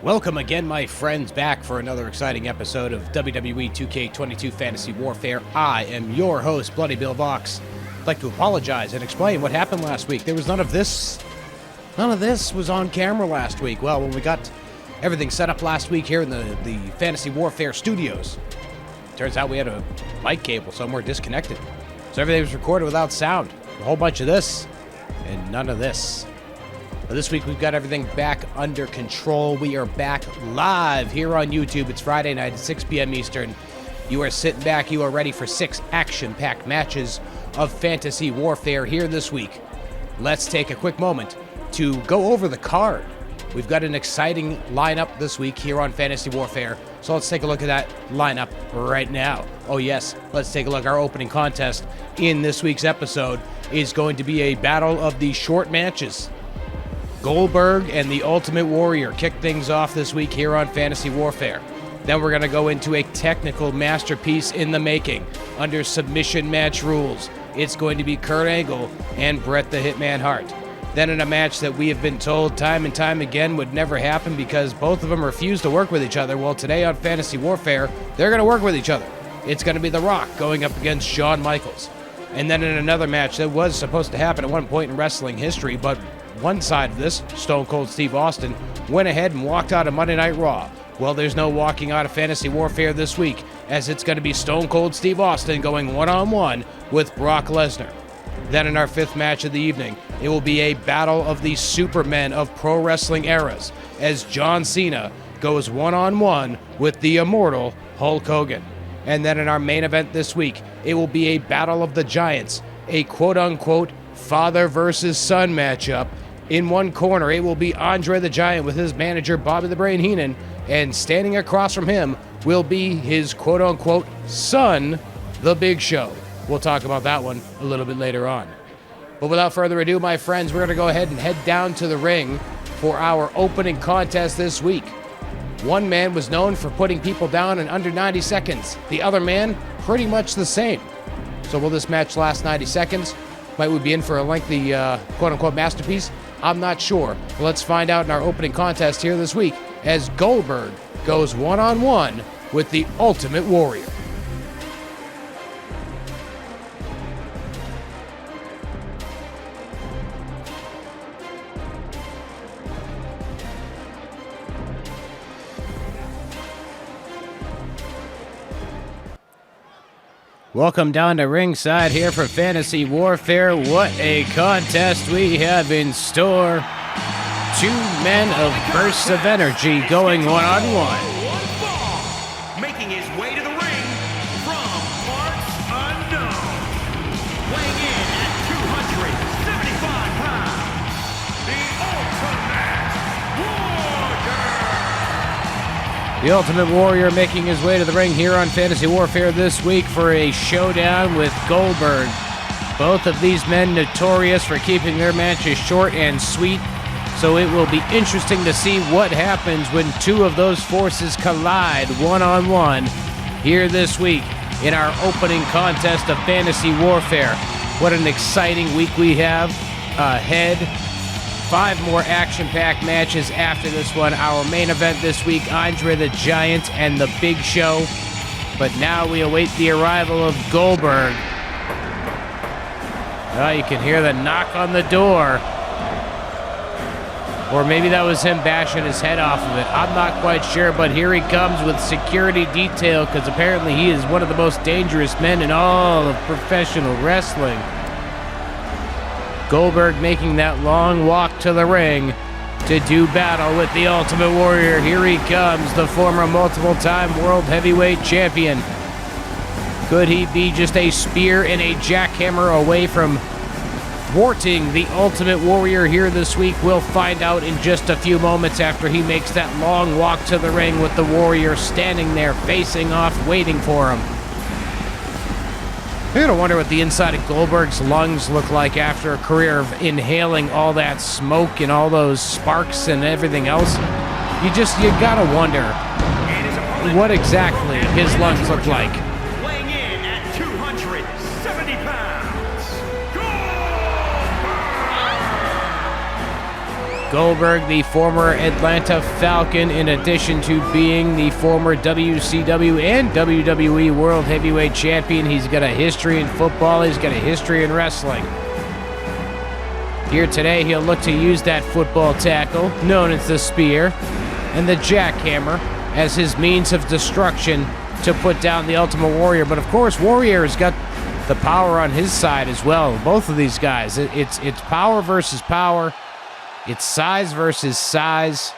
Welcome again, my friends, back for another exciting episode of WWE 2K22 Fantasy Warfare. I am your host, Bloody Bill Vox. I'd like to apologize and explain what happened last week. There was none of this was on camera last week. Well, when we got everything set up last week here in the Fantasy Warfare studios, turns out we had a mic cable somewhere disconnected. So everything was recorded without sound. A whole bunch of this and none of this. But this week, we've got everything back under control. We are back live here on YouTube. It's Friday night at 6 p.m. Eastern. You are sitting back. You are ready for 6 action-packed matches of Fantasy Warfare here this week. Let's take a quick moment to go over the card. We've got an exciting lineup this week here on Fantasy Warfare. So let's take a look at that lineup right now. Oh yes, let's take a look. Our opening contest in this week's episode is going to be a battle of the short matches. Goldberg and the Ultimate Warrior kick things off this week here on Fantasy Warfare. Then we're going to go into a technical masterpiece in the making under submission match rules. It's going to be Kurt Angle and Bret the Hitman Hart. Then in a match that we have been told time and time again would never happen because both of them refuse to work with each other. Well, today on Fantasy Warfare, they're going to work with each other. It's going to be The Rock going up against Shawn Michaels. And then in another match that was supposed to happen at one point in wrestling history, but one side of this, Stone Cold Steve Austin, went ahead and walked out of Monday Night Raw. Well, there's no walking out of Fantasy Warfare this week, as it's going to be Stone Cold Steve Austin going one-on-one with Brock Lesnar. Then in our 5th match of the evening, it will be a battle of the supermen of pro wrestling eras, as John Cena goes one-on-one with the immortal Hulk Hogan. And then in our main event this week, it will be a battle of the giants, a quote-unquote father versus son matchup. In one corner, it will be Andre the Giant with his manager, Bobby the Brain Heenan, and standing across from him will be his quote-unquote son, The Big Show. We'll talk about that one a little bit later on. But without further ado, my friends, we're going to go ahead and head down to the ring for our opening contest this week. One man was known for putting people down in under 90 seconds. The other man, pretty much the same. So will this match last 90 seconds? Might we be in for a lengthy quote-unquote masterpiece? I'm not sure. Let's find out in our opening contest here this week as Goldberg goes one-on-one with the Ultimate Warrior. Welcome down to ringside here for Fantasy Warfare. What a contest we have in store. 2 men of bursts of energy going one-on-one. Making his way to the ring from parts unknown. Weighing in at 275 pounds, the Ultimate Warrior. The Ultimate Warrior making his way to the ring here on Fantasy Warfare this week for a showdown with Goldberg. Both of these men notorious for keeping their matches short and sweet, so it will be interesting to see what happens when 2 of those forces collide one-on-one here this week in our opening contest of Fantasy Warfare. What an exciting week we have ahead. 5 more action-packed matches after this one. Our main event this week, Andre the Giant and The Big Show. But now we await the arrival of Goldberg. Oh, you can hear the knock on the door. Or maybe that was him bashing his head off of it. I'm not quite sure, but here he comes with security detail because apparently he is one of the most dangerous men in all of professional wrestling. Goldberg making that long walk to the ring to do battle with the Ultimate Warrior. Here he comes, the former multiple-time World Heavyweight Champion. Could he be just a spear and a jackhammer away from thwarting the Ultimate Warrior here this week? We'll find out in just a few moments after he makes that long walk to the ring with the Warrior standing there facing off, waiting for him. You're going to wonder what the inside of Goldberg's lungs look like after a career of inhaling all that smoke and all those sparks and everything else. You gotta wonder what exactly his lungs look like. Weighing in at 270 pounds, Goldberg, the former Atlanta Falcon, in addition to being the former WCW and WWE World Heavyweight Champion. He's got a history in football. He's got a history in wrestling. Here today, he'll look to use that football tackle, known as the spear, and the jackhammer as his means of destruction to put down the Ultimate Warrior. But of course, Warrior has got the power on his side as well. Both of these guys, it's power versus power. It's size versus size.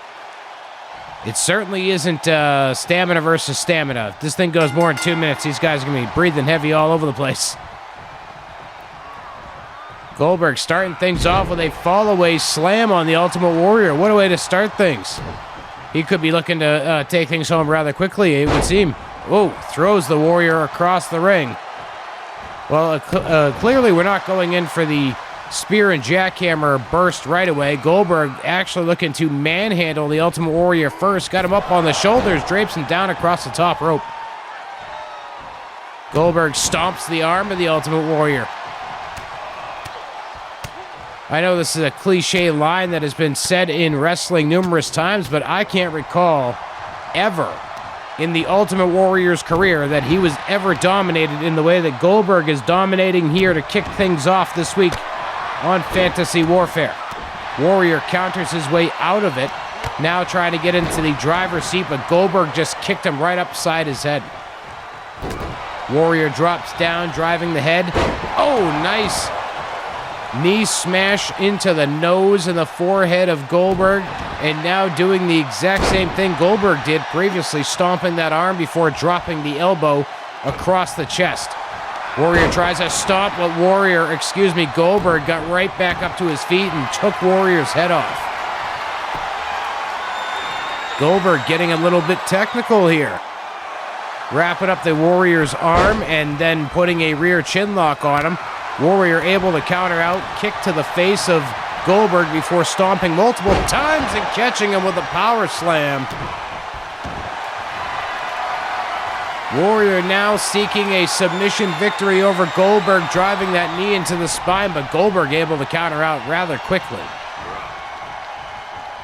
It certainly isn't stamina versus stamina. If this thing goes more than 2 minutes, these guys are going to be breathing heavy all over the place. Goldberg starting things off with a fall-away slam on the Ultimate Warrior. What a way to start things. He could be looking to take things home rather quickly, it would seem. Whoa, throws the Warrior across the ring. Well, clearly we're not going in for the spear and jackhammer burst right away. Goldberg actually looking to manhandle the Ultimate Warrior first. Got him up on the shoulders, drapes him down across the top rope. Goldberg stomps the arm of the Ultimate Warrior. I know this is a cliche line that has been said in wrestling numerous times, but I can't recall ever in the Ultimate Warrior's career that he was ever dominated in the way that Goldberg is dominating here to kick things off this week on Fantasy Warfare. Warrior counters his way out of it, now trying to get into the driver's seat, but Goldberg just kicked him right upside his head. Warrior drops down, driving the head. Oh, nice knee smash into the nose and the forehead of Goldberg, and now doing the exact same thing Goldberg did previously, stomping that arm before dropping the elbow across the chest. Warrior tries a stomp, but Goldberg got right back up to his feet and took Warrior's head off. Goldberg getting a little bit technical here. Wrapping up the Warrior's arm and then putting a rear chin lock on him. Warrior able to counter out, kick to the face of Goldberg before stomping multiple times and catching him with a power slam. Warrior now seeking a submission victory over Goldberg, driving that knee into the spine, but Goldberg able to counter out rather quickly.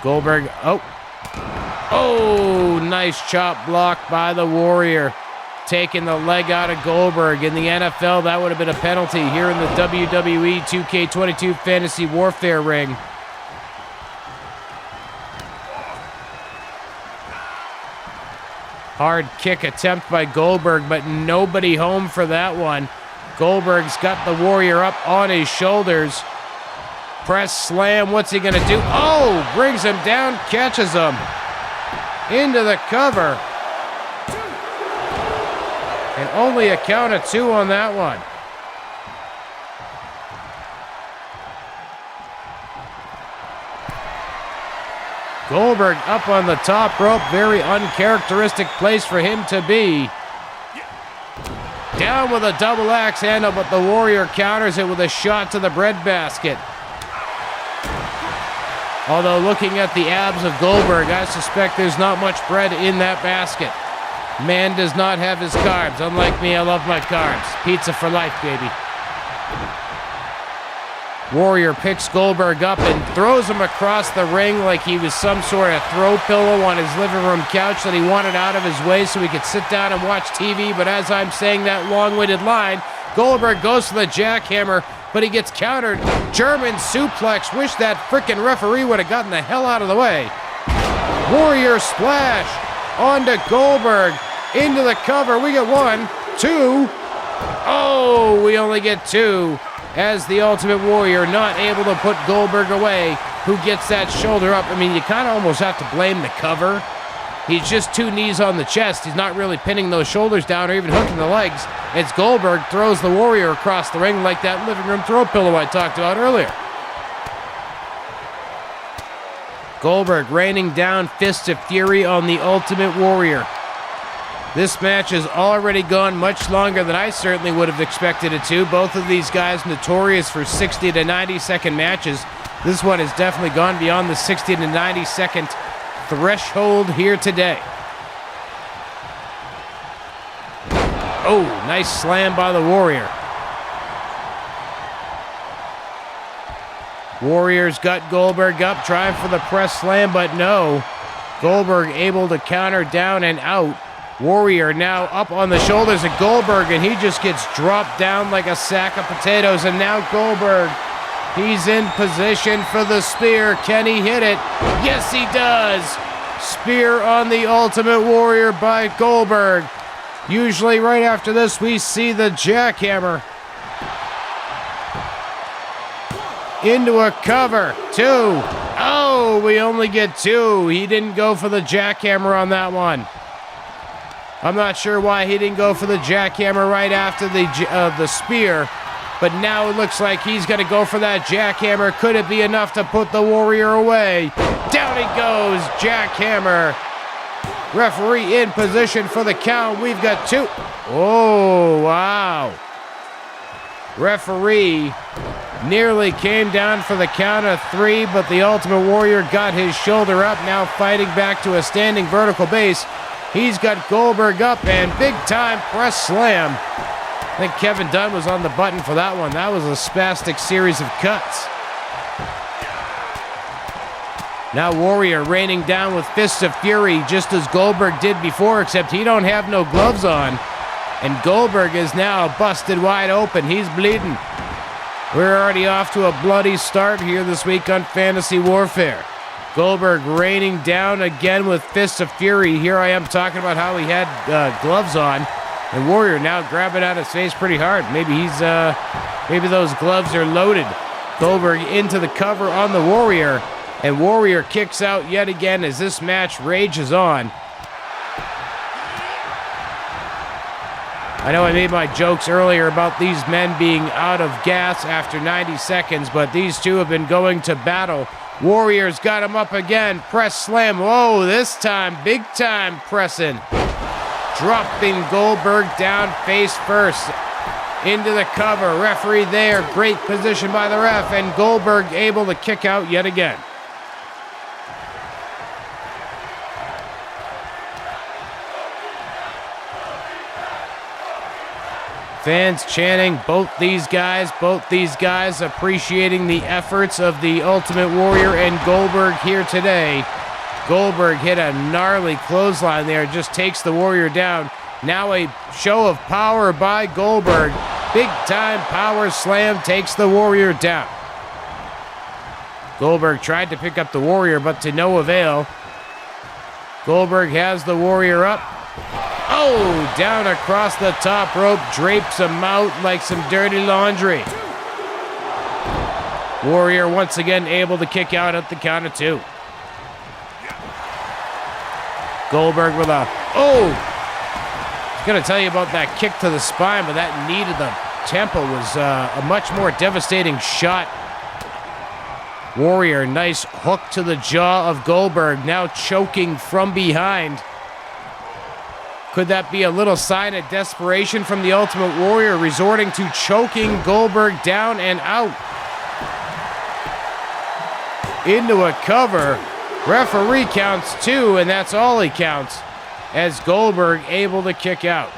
Goldberg, oh, nice chop block by the Warrior, taking the leg out of Goldberg. In the NFL, that would have been a penalty. Here in the WWE 2K22 Fantasy Warfare ring, hard kick attempt by Goldberg, but nobody home for that one. Goldberg's got the Warrior up on his shoulders. Press slam, what's he gonna do? Oh, brings him down, catches him into the cover. And only a count of 2 on that one. Goldberg up on the top rope, very uncharacteristic place for him to be. Down with a double axe handle, but the Warrior counters it with a shot to the breadbasket. Although looking at the abs of Goldberg, I suspect there's not much bread in that basket. Man does not have his carbs. Unlike me, I love my carbs. Pizza for life, baby. Warrior picks Goldberg up and throws him across the ring like he was some sort of throw pillow on his living room couch that he wanted out of his way so he could sit down and watch TV. But as I'm saying that long-winded line, Goldberg goes for the jackhammer, but he gets countered. German suplex. Wish that frickin' referee would have gotten the hell out of the way. Warrior splash onto Goldberg. Into the cover. We get 1, 2. Oh, we only get 2. As the Ultimate Warrior not able to put Goldberg away, who gets that shoulder up. I mean, you kind of almost have to blame the cover. He's just 2 knees on the chest. He's not really pinning those shoulders down or even hooking the legs. It's Goldberg throws the Warrior across the ring like that living room throw pillow I talked about earlier. Goldberg raining down fists of fury on the Ultimate Warrior. This match has already gone much longer than I certainly would have expected it to. Both of these guys notorious for 60 to 90 second matches. This one has definitely gone beyond the 60 to 90 second threshold here today. Oh, nice slam by the Warrior. Warriors got Goldberg up, trying for the press slam, but no. Goldberg able to counter down and out. Warrior now up on the shoulders of Goldberg, and he just gets dropped down like a sack of potatoes. And now Goldberg, he's in position for the spear. Can he hit it? Yes, he does. Spear on the Ultimate Warrior by Goldberg. Usually right after this, we see the jackhammer. Into a cover. 2. Oh, we only get 2. He didn't go for the jackhammer on that one. I'm not sure why he didn't go for the jackhammer right after the spear, but now it looks like he's going to go for that jackhammer. Could it be enough to put the Warrior away? Down he goes, jackhammer. Referee in position for the count. We've got 2. Oh, wow. Referee nearly came down for the count of 3, but the Ultimate Warrior got his shoulder up, now fighting back to a standing vertical base. He's got Goldberg up, and big-time press slam. I think Kevin Dunn was on the button for that one. That was a spastic series of cuts. Now Warrior raining down with Fists of Fury, just as Goldberg did before, except he don't have no gloves on. And Goldberg is now busted wide open. He's bleeding. We're already off to a bloody start here this week on Fantasy Warfare. Goldberg raining down again with Fists of Fury. Here I am talking about how he had gloves on. And Warrior now grabbing at his face pretty hard. Maybe those gloves are loaded. Goldberg into the cover on the Warrior. And Warrior kicks out yet again as this match rages on. I know I made my jokes earlier about these men being out of gas after 90 seconds, but these two have been going to battle. Warrior's got him up again. Press slam. Whoa, this time, big time pressing. Dropping Goldberg down face first. Into the cover. Referee there. Great position by the ref. And Goldberg able to kick out yet again. Fans chanting, both these guys appreciating the efforts of the Ultimate Warrior and Goldberg here today. Goldberg hit a gnarly clothesline there, just takes the Warrior down. Now a show of power by Goldberg. Big time power slam takes the Warrior down. Goldberg tried to pick up the Warrior, but to no avail. Goldberg has the Warrior up. Oh, down across the top rope, drapes him out like some dirty laundry. Warrior once again able to kick out at the count of 2. Goldberg with a, I was going to tell you about that kick to the spine, but that knee to the temple was a much more devastating shot. Warrior, nice hook to the jaw of Goldberg, now choking from behind. Could that be a little sign of desperation from the Ultimate Warrior, resorting to choking Goldberg down and out? Into a cover. Referee counts 2, and that's all he counts, as Goldberg able to kick out.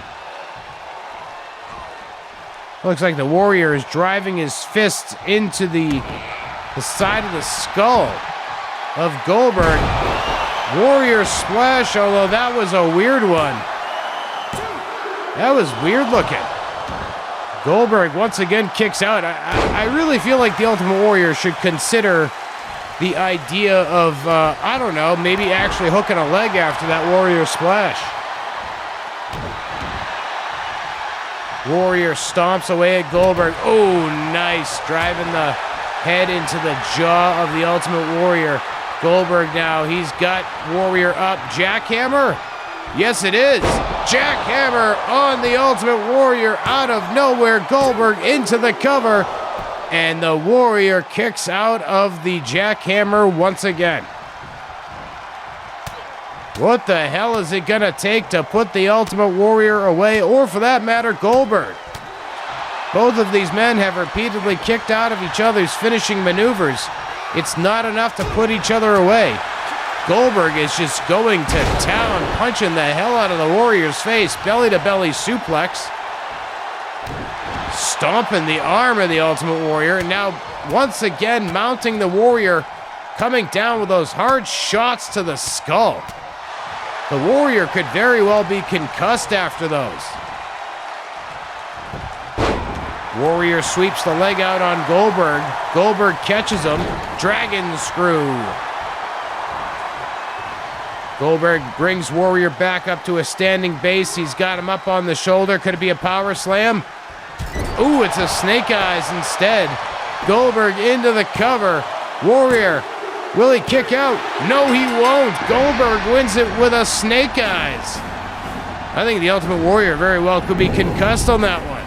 Looks like the Warrior is driving his fists into the side of the skull of Goldberg. Warrior splash, although that was a weird one. That was weird looking. Goldberg once again kicks out. I really feel like the Ultimate Warrior should consider the idea of, I don't know, maybe actually hooking a leg after that Warrior splash. Warrior stomps away at Goldberg. Oh, nice. Driving the head into the jaw of the Ultimate Warrior. Goldberg now, he's got Warrior up. Jackhammer? Yes, it is. Jackhammer on the Ultimate Warrior out of nowhere. Goldberg into the cover. And the Warrior kicks out of the jackhammer once again. What the hell is it going to take to put the Ultimate Warrior away, or for that matter, Goldberg? Both of these men have repeatedly kicked out of each other's finishing maneuvers. It's not enough to put each other away. Goldberg is just going to town, punching the hell out of the Warrior's face. Belly-to-belly suplex. stomping the arm of the Ultimate Warrior. And now, once again, mounting the Warrior, coming down with those hard shots to the skull. The Warrior could very well be concussed after those. Warrior sweeps the leg out on Goldberg. Goldberg catches him. Dragon screw. Goldberg brings Warrior back up to a standing base. He's got him up on the shoulder. Could it be a power slam? Ooh, it's a snake eyes instead. Goldberg into the cover. Warrior, will he kick out? No, he won't. Goldberg wins it with a snake eyes. I think the Ultimate Warrior very well could be concussed on that one.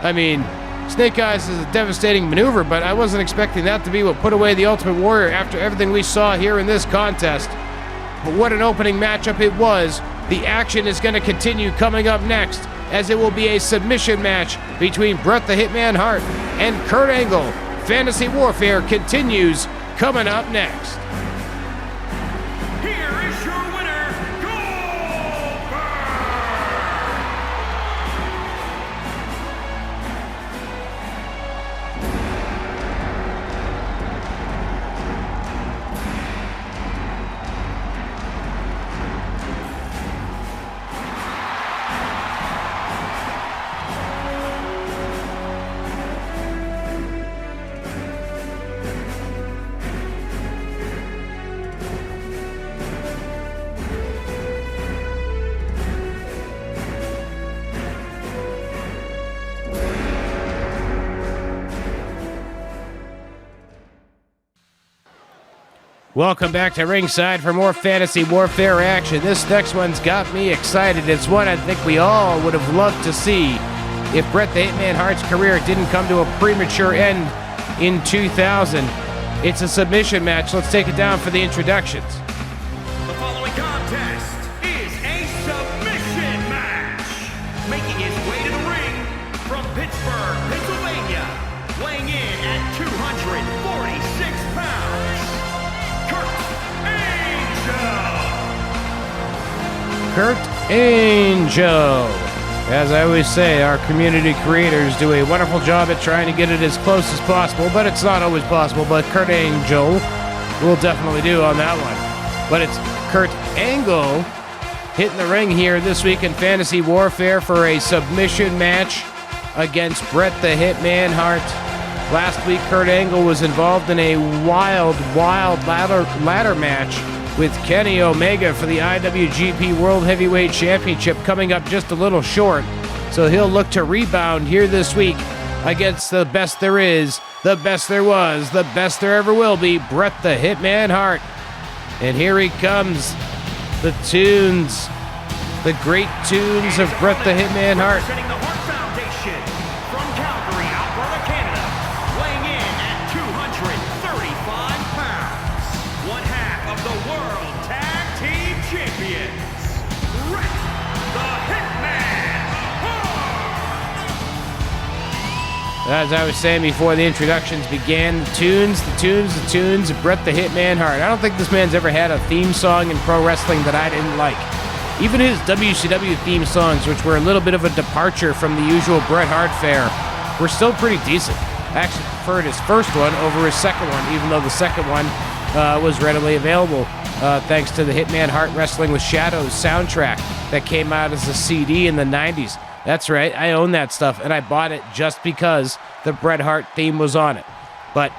I mean, snake eyes is a devastating maneuver, but I wasn't expecting that to be what put away the Ultimate Warrior after everything we saw here in this contest. But what an opening matchup it was. The action is going to continue coming up next, as it will be a submission match between Bret the Hitman Hart and Kurt Angle. Fantasy Warfare continues coming up next. Here is your winner, Goldberg! Welcome back to ringside for more Fantasy Warfare action. This next one's got me excited. It's one I think we all would have loved to see if Bret the Hitman Hart's career didn't come to a premature end in 2000. It's a submission match. Let's take it down for the introductions. The following contest is a submission match. Making his way to the ring from Pittsburgh, Pennsylvania, weighing in at 246 pounds, Kurt Angel. As I always say, our community creators do a wonderful job at trying to get it as close as possible, but it's not always possible. But Kurt Angel will definitely do on that one. But it's Kurt Angle hitting the ring here this week in Fantasy Warfare for a submission match against Bret the Hitman Hart. Last week, Kurt Angle was involved in a wild ladder match with Kenny Omega for the IWGP World Heavyweight Championship, coming up just a little short. So he'll look to rebound here this week against the best there is, the best there was, the best there ever will be, Bret the Hitman Hart. And here he comes, the tunes, the great tunes of Bret the Hitman Hart. Representing the Hart Foundation from Calgary, Alberta, Canada, weighing in at 235 pounds, one half of the World Tag Team Champions, Bret the Hitman Hart! As I was saying before the introductions began, the tunes of Bret the Hitman Hart. I don't think this man's ever had a theme song in pro wrestling that I didn't like. Even his WCW theme songs, which were a little bit of a departure from the usual Bret Hart fare, were still pretty decent. I actually preferred his first one over his second one, even though the second one was readily available thanks to the Hitman Hart Wrestling with Shadows soundtrack that came out as a CD in the 90s. That's right, I own that stuff, and I bought it just because the Bret Hart theme was on it. But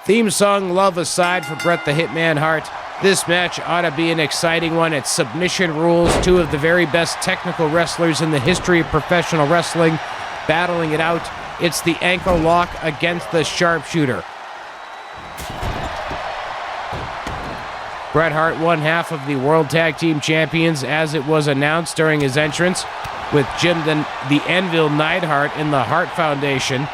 theme song love aside for Bret the Hitman Hart, this match ought to be an exciting one. It's submission rules, two of the very best technical wrestlers in the history of professional wrestling battling it out. It's the ankle lock against the sharpshooter. Bret Hart, one half of the World Tag Team Champions, as it was announced during his entrance, with Jim the Anvil Neidhart in the Hart Foundation.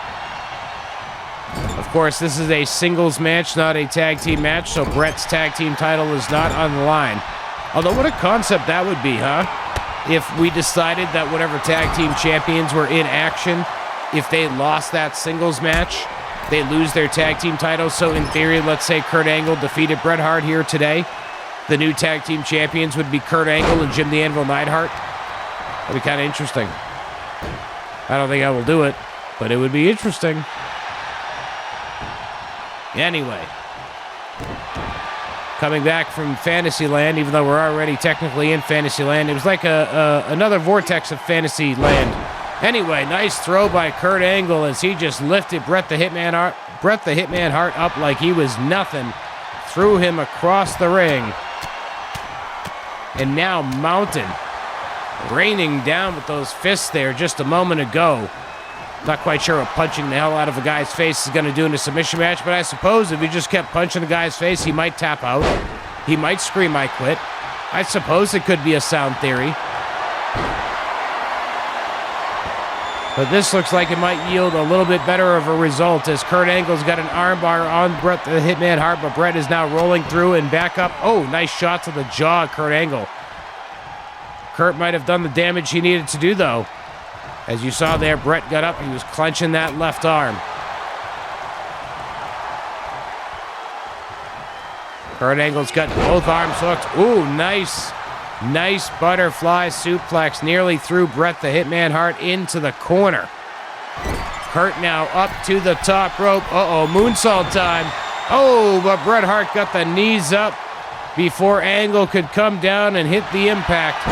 Of course, this is a singles match, not a tag team match, so Bret's tag team title is not on the line. Although, what a concept that would be, huh? If we decided that whatever tag team champions were in action, if they lost that singles match, they lose their tag team titles. So in theory, let's say Kurt Angle defeated Bret Hart here today. The new tag team champions would be Kurt Angle and Jim the Anvil Neidhart. That'd be kind of interesting. I don't think I will do it. but it would be interesting. Anyway, coming back from Fantasyland, even though we're already technically in Fantasyland, it was like another vortex of Fantasyland. Anyway, nice throw by Kurt Angle as he just lifted Bret the Hitman Hart up like he was nothing, threw him across the ring, and now mounted, raining down with those fists there just a moment ago. Not quite sure what punching the hell out of a guy's face is going to do in a submission match, but I suppose if he just kept punching the guy's face, he might tap out. He might scream, "I quit." I suppose it could be a sound theory. But this looks like it might yield a little bit better of a result as Kurt Angle's got an armbar on Bret the Hitman Hart, but Bret is now rolling through and back up. Oh, nice shot to the jaw, Kurt Angle. Kurt might have done the damage he needed to do, though. As you saw there, Bret got up. He was clenching that left arm. Kurt Angle's got both arms hooked. Ooh, nice. Nice butterfly suplex. Nearly threw Bret the Hitman Hart into the corner. Kurt now up to the top rope. Uh-oh, moonsault time. Oh, but Bret Hart got the knees up before Angle could come down and hit the impact.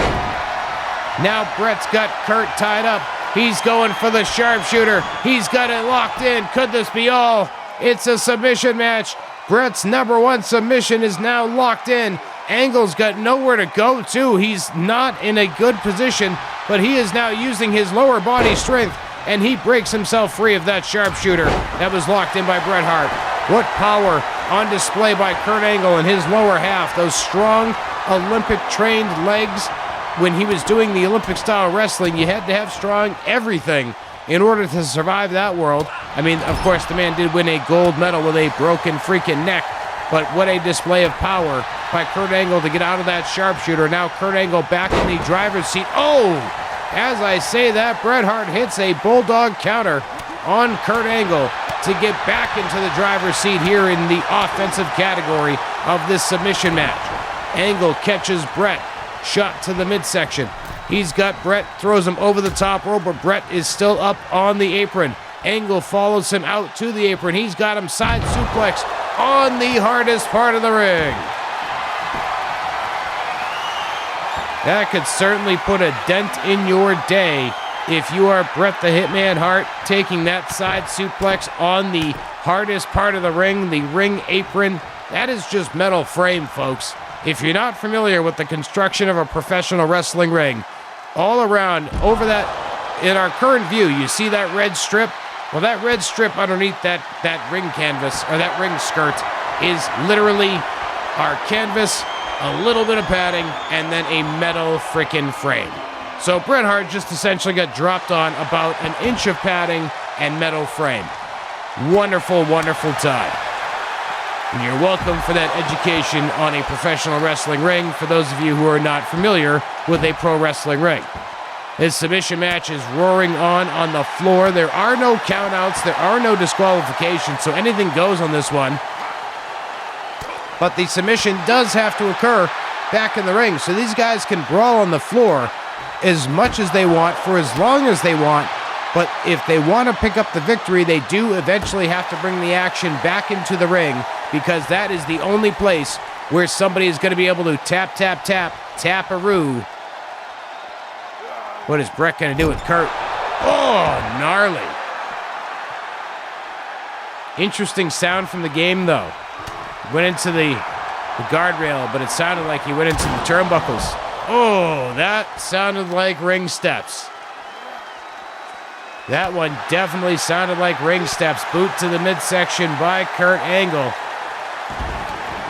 Now Bret's got Kurt tied up. He's going for the sharpshooter. He's got it locked in. Could this be all? It's a submission match. Bret's #1 submission is now locked in. Angle's got nowhere to go to. He's not in a good position, but he is now using his lower body strength, and he breaks himself free of that sharpshooter that was locked in by Bret Hart. What power on display by Kurt Angle in his lower half. Those strong Olympic-trained legs. When he was doing the Olympic-style wrestling, you had to have strong everything in order to survive that world. I mean, of course, the man did win a gold medal with a broken freaking neck, but what a display of power by Kurt Angle to get out of that sharpshooter. Now Kurt Angle back in the driver's seat. Oh! As I say that, Bret Hart hits a bulldog counter on Kurt Angle to get back into the driver's seat here in the offensive category of this submission match. Angle catches Bret. Shot to the midsection. He's got Bret, throws him over the top rope, but Bret is still up on the apron. Angle follows him out to the apron. He's got him side suplex on the hardest part of the ring. That could certainly put a dent in your day if you are Bret the Hitman Hart, taking that side suplex on the hardest part of the ring apron. That is just metal frame, folks. If you're not familiar with the construction of a professional wrestling ring, all around, over that, in our current view, you see that red strip? Well, that red strip underneath that ring canvas, or that ring skirt, is literally our canvas, a little bit of padding, and then a metal frickin' frame. So Bret Hart just essentially got dropped on about an inch of padding and metal frame. Wonderful, wonderful time. And you're welcome for that education on a professional wrestling ring for those of you who are not familiar with a pro wrestling ring. This submission match is roaring on the floor. There are no countouts. There are no disqualifications, so anything goes on this one. But the submission does have to occur back in the ring, so these guys can brawl on the floor as much as they want for as long as they want. But if they want to pick up the victory, they do eventually have to bring the action back into the ring, because that is the only place where somebody is going to be able to tap-a-roo. What is Bret going to do with Kurt? Oh, gnarly. Interesting sound from the game, though. Went into the guardrail, but it sounded like he went into the turnbuckles. Oh, that sounded like ring steps. That one definitely sounded like ring steps. Boot to the midsection by Kurt Angle.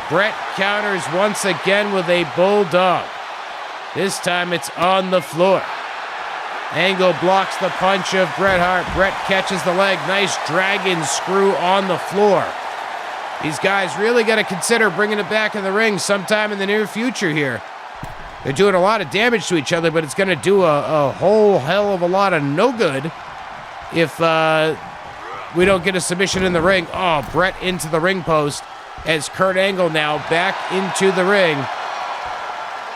Bret counters once again with a bulldog. This time it's on the floor. Angle blocks the punch of Bret Hart. Bret catches the leg. Nice dragon screw on the floor. These guys really got to consider bringing it back in the ring sometime in the near future here. They're doing a lot of damage to each other, but it's going to do a whole hell of a lot of no good if we don't get a submission in the ring. Oh, Bret into the ring post as Kurt Angle now back into the ring.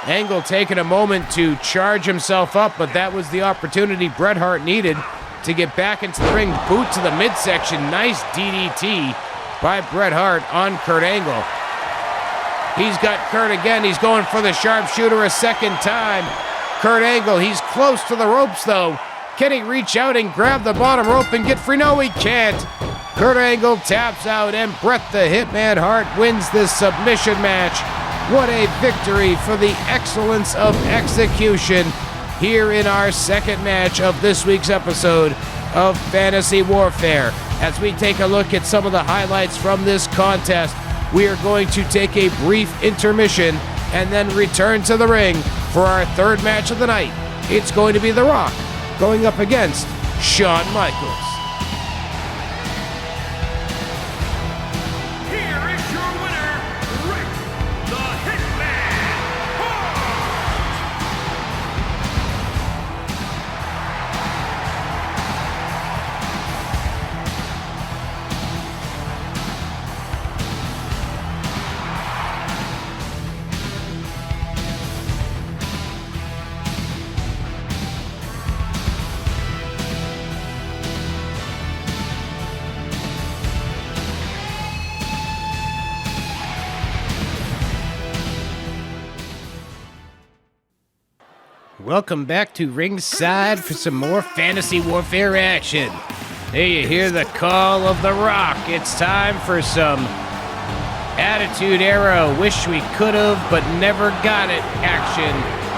Angle taking a moment to charge himself up, but that was the opportunity Bret Hart needed to get back into the ring. Boot to the midsection. Nice DDT by Bret Hart on Kurt Angle. He's got Kurt again. He's going for the sharpshooter a second time. Kurt Angle, he's close to the ropes though. Can he reach out and grab the bottom rope and get free? No, he can't. Kurt Angle taps out, and Bret the Hitman Hart wins this submission match. What a victory for the excellence of execution here in our second match of this week's episode of Fantasy Warfare. As we take a look at some of the highlights from this contest, we are going to take a brief intermission and then return to the ring for our third match of the night. It's going to be The Rock going up against Shawn Michaels. Here is your winner, Rick the Hitman Hart. Welcome back to ringside for some more Fantasy Warfare action. Hey, you hear the call of The Rock. It's time for some Attitude Era, wish we could've but never got it action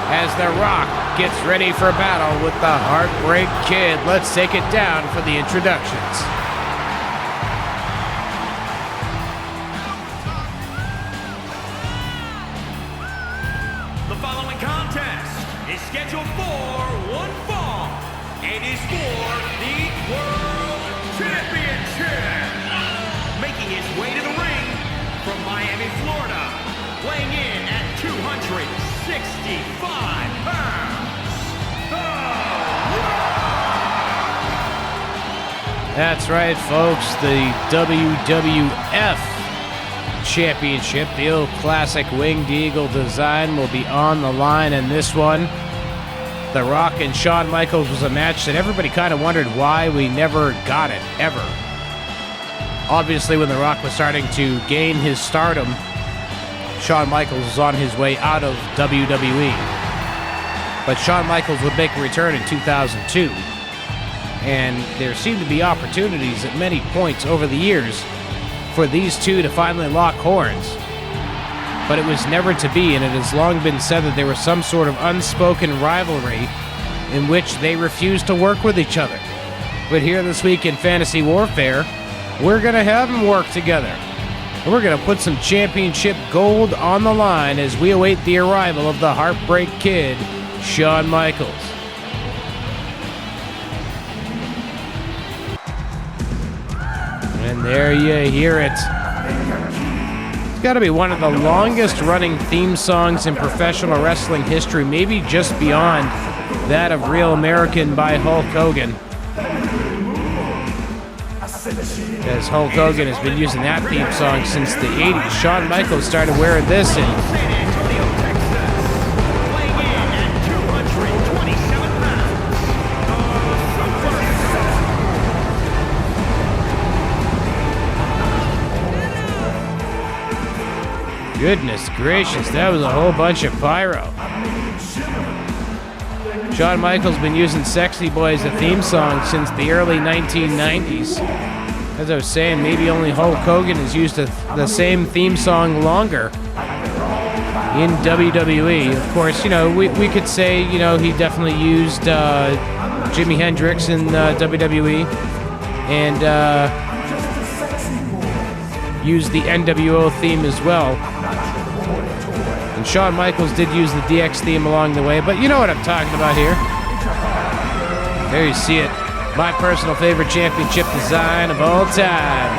as The Rock gets ready for battle with the Heartbreak Kid. Let's take it down for the introductions. The following contest is scheduled for one fall. It is for the World Championship. Making his way to the ring from Miami, Florida, weighing in at 265 pounds, The Rock! That's right, folks. The WWF Championship, the old classic Winged Eagle design, will be on the line in this one. The Rock and Shawn Michaels was a match that everybody kind of wondered why we never got it, ever. Obviously, when The Rock was starting to gain his stardom, Shawn Michaels was on his way out of WWE. But Shawn Michaels would make a return in 2002. And there seemed to be opportunities at many points over the years for these two to finally lock horns. But it was never to be, and it has long been said that there was some sort of unspoken rivalry in which they refused to work with each other. But here this week in Fantasy Warfare, we're going to have them work together. And we're going to put some championship gold on the line as we await the arrival of the Heartbreak Kid, Shawn Michaels. And there you hear it. It's got to be one of the longest running theme songs in professional wrestling history, maybe just beyond that of Real American by Hulk Hogan. As Hulk Hogan has been using that theme song since the 80s. Shawn Michaels started wearing this in goodness gracious, that was a whole bunch of pyro. Shawn Michaels been using Sexy Boy as a theme song since the early 1990s. As I was saying, maybe only Hulk Hogan has used the same theme song longer in WWE. Of course, you know, we could say, you know, he definitely used Jimi Hendrix in WWE and used the NWO theme as well. And Shawn Michaels did use the DX theme along the way, but you know what I'm talking about here. There you see it. My personal favorite championship design of all time.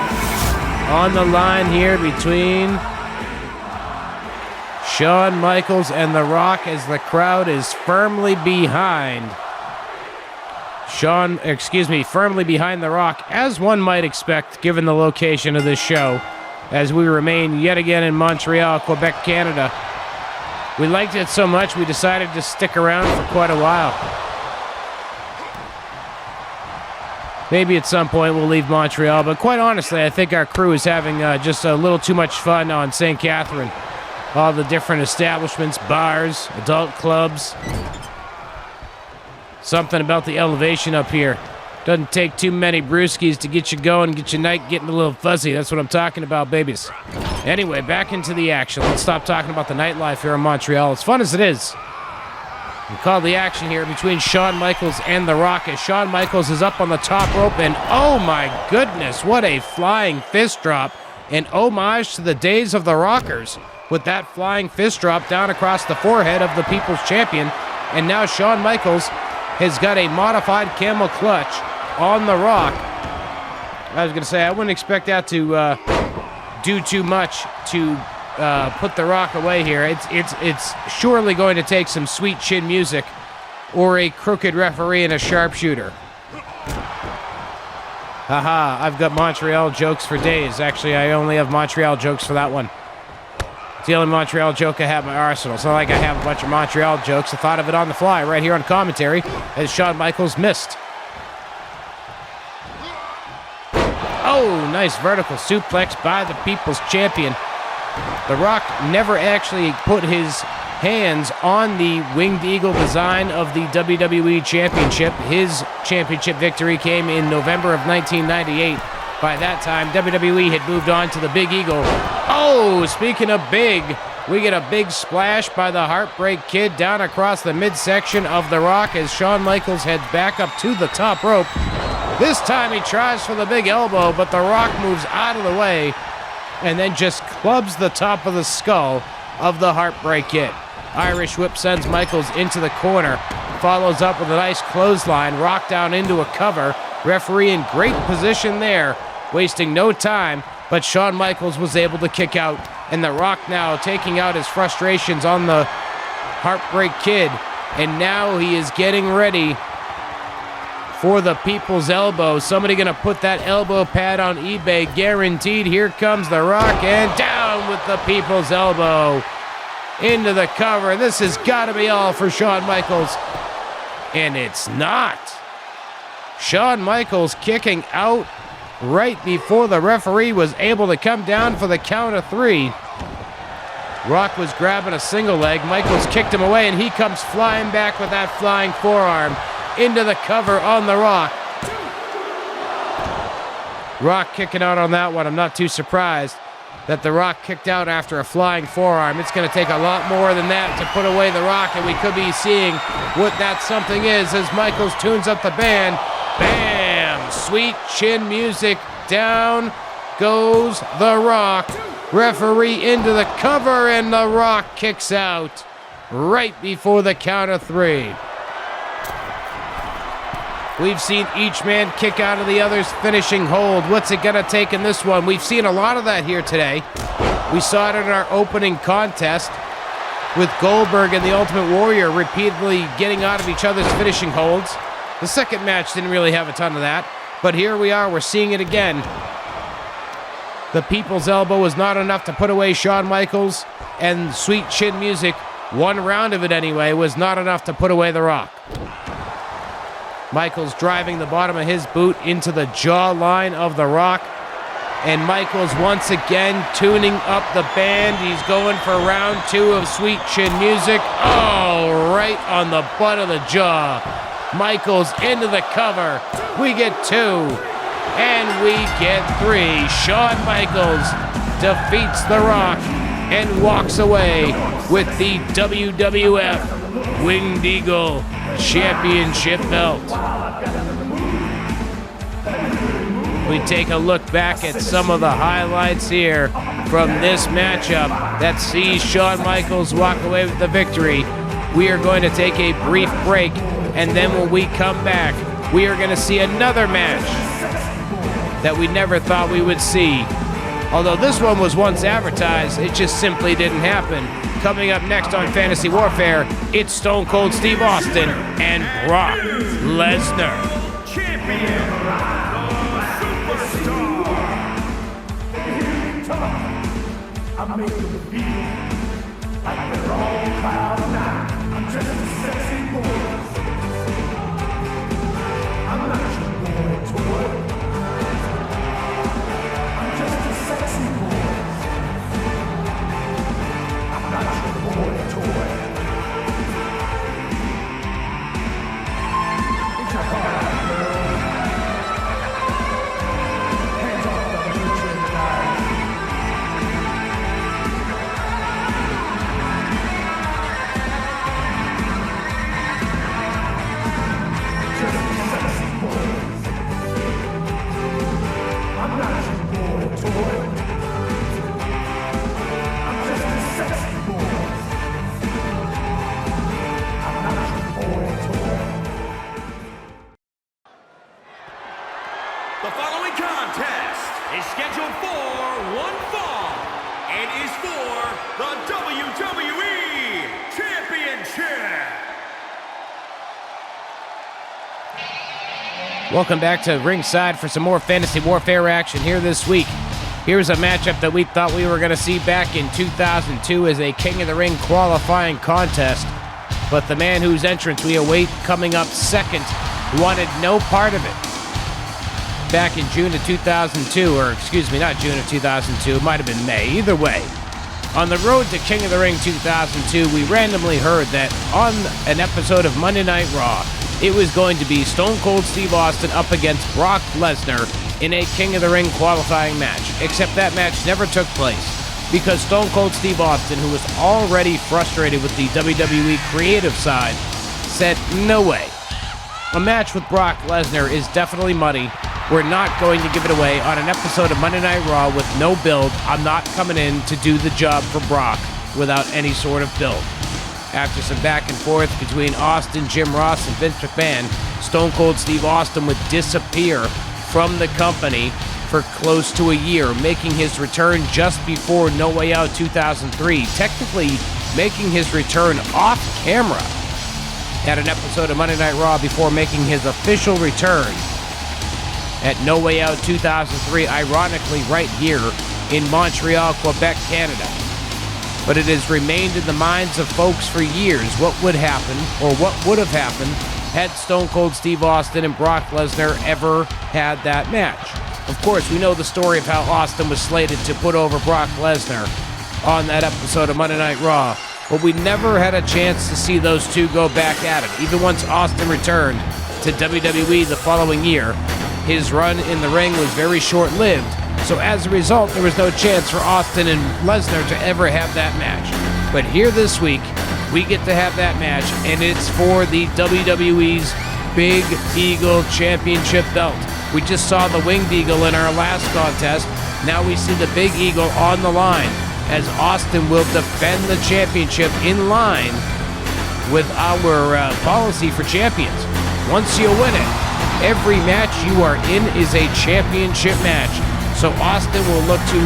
On the line here between Shawn Michaels and The Rock as the crowd is firmly behind firmly behind The Rock, as one might expect given the location of this show, as we remain yet again in Montreal, Quebec, Canada. We liked it so much we decided to stick around for quite a while. Maybe at some point we'll leave Montreal, but quite honestly, I think our crew is having just a little too much fun on St. Catherine. All the different establishments, bars, adult clubs. Something about the elevation up here. Doesn't take too many brewskis to get you going, get your night getting a little fuzzy. That's what I'm talking about, babies. Anyway, back into the action. Let's stop talking about the nightlife here in Montreal. As fun as it is, we call the action here between Shawn Michaels and The Rock as Shawn Michaels is up on the top rope, and oh my goodness, what a flying fist drop. An homage to the days of the Rockers with that flying fist drop down across the forehead of the People's Champion. And now Shawn Michaels has got a modified camel clutch on The Rock. I was going to say, I wouldn't expect that to do too much to put The Rock away here. It's surely going to take some sweet chin music or a crooked referee and a sharpshooter. Haha, I've got Montreal jokes for days. Actually, I only have Montreal jokes for that one. It's the only Montreal joke I have in my arsenal. It's not like I have a bunch of Montreal jokes. I thought of it on the fly right here on commentary as Shawn Michaels missed. Oh, nice vertical suplex by the People's Champion. The Rock never actually put his hands on the winged eagle design of the WWE Championship. His championship victory came in November of 1998. By that time, WWE had moved on to the Big Eagle. Oh, speaking of big, we get a big splash by the Heartbreak Kid down across the midsection of The Rock as Shawn Michaels heads back up to the top rope. This time he tries for the big elbow, but The Rock moves out of the way and then just clubs the top of the skull of the Heartbreak Kid. Irish whip sends Michaels into the corner, follows up with a nice clothesline, Rock down into a cover. Referee in great position there, wasting no time, but Shawn Michaels was able to kick out, and The Rock now taking out his frustrations on the Heartbreak Kid, and now he is getting ready for the People's Elbow. Somebody gonna put that elbow pad on eBay, guaranteed. Here comes The Rock, and down with the People's Elbow into the cover. This has got to be all for Shawn Michaels, and it's not. Shawn Michaels kicking out right before the referee was able to come down for the count of 3. Rock was grabbing a single leg. Michaels kicked him away, and he comes flying back with that flying forearm into the cover on The Rock. Rock kicking out on that one. I'm not too surprised that The Rock kicked out after a flying forearm. It's going to take a lot more than that to put away The Rock, and we could be seeing what that something is as Michaels tunes up the band. Bam! Sweet chin music. Down goes The Rock. Referee into the cover, and The Rock kicks out right before the count of 3. We've seen each man kick out of the other's finishing hold. What's it gonna take in this one? We've seen a lot of that here today. We saw it in our opening contest with Goldberg and the Ultimate Warrior repeatedly getting out of each other's finishing holds. The second match didn't really have a ton of that, but here we are, we're seeing it again. The People's Elbow was not enough to put away Shawn Michaels, and sweet chin music, one round of it anyway, was not enough to put away The Rock. Michaels driving the bottom of his boot into the jawline of The Rock. And Michaels once again tuning up the band. He's going for round 2 of sweet chin music. Oh, right on the butt of the jaw. Michaels into the cover. We get 2. And we get 3. Shawn Michaels defeats The Rock and walks away with the WWF Winged Eagle Championship belt. We take a look back at some of the highlights here from this matchup that sees Shawn Michaels walk away with the victory. We are going to take a brief break, and then when we come back, we are going to see another match that we never thought we would see. Although this one was once advertised, it just simply didn't happen. Coming up next on Fantasy Warfare, it's Stone Cold Steve Austin and Brock Lesnar. Champion, I make them feel like they're on cloud 9. I'm just a sexy boy. I'm not your boy toy. Welcome back to ringside for some more Fantasy Warfare action here this week. Here's a matchup that we thought we were going to see back in 2002 as a King of the Ring qualifying contest, but the man whose entrance we await coming up second wanted no part of it. Back in June of 2002, or excuse me, not June of 2002, it might have been May, either way. On the road to King of the Ring 2002, we randomly heard that on an episode of Monday Night Raw, it was going to be Stone Cold Steve Austin up against Brock Lesnar in a King of the Ring qualifying match. Except that match never took place because Stone Cold Steve Austin, who was already frustrated with the WWE creative side, said, no way. A match with Brock Lesnar is definitely money. We're not going to give it away on an episode of Monday Night Raw with no build. I'm not coming in to do the job for Brock without any sort of build. After some back and forth between Austin, Jim Ross, and Vince McMahon, Stone Cold Steve Austin would disappear from the company for close to a year, making his return just before No Way Out 2003, technically making his return off camera at an episode of Monday Night Raw before making his official return at No Way Out 2003, ironically right here in Montreal, Quebec, Canada. But it has remained in the minds of folks for years what would happen, or what would have happened, had Stone Cold Steve Austin and Brock Lesnar ever had that match. Of course, we know the story of how Austin was slated to put over Brock Lesnar on that episode of Monday Night Raw, but we never had a chance to see those two go back at it. Even once Austin returned to WWE the following year, his run in the ring was very short-lived. So as a result, there was no chance for Austin and Lesnar to ever have that match. But here this week, we get to have that match, and it's for the WWE's Big Eagle Championship belt. We just saw the Winged Eagle in our last contest. Now we see the Big Eagle on the line, as Austin will defend the championship in line with our policy for champions. Once you win it, every match you are in is a championship match. So Austin will look to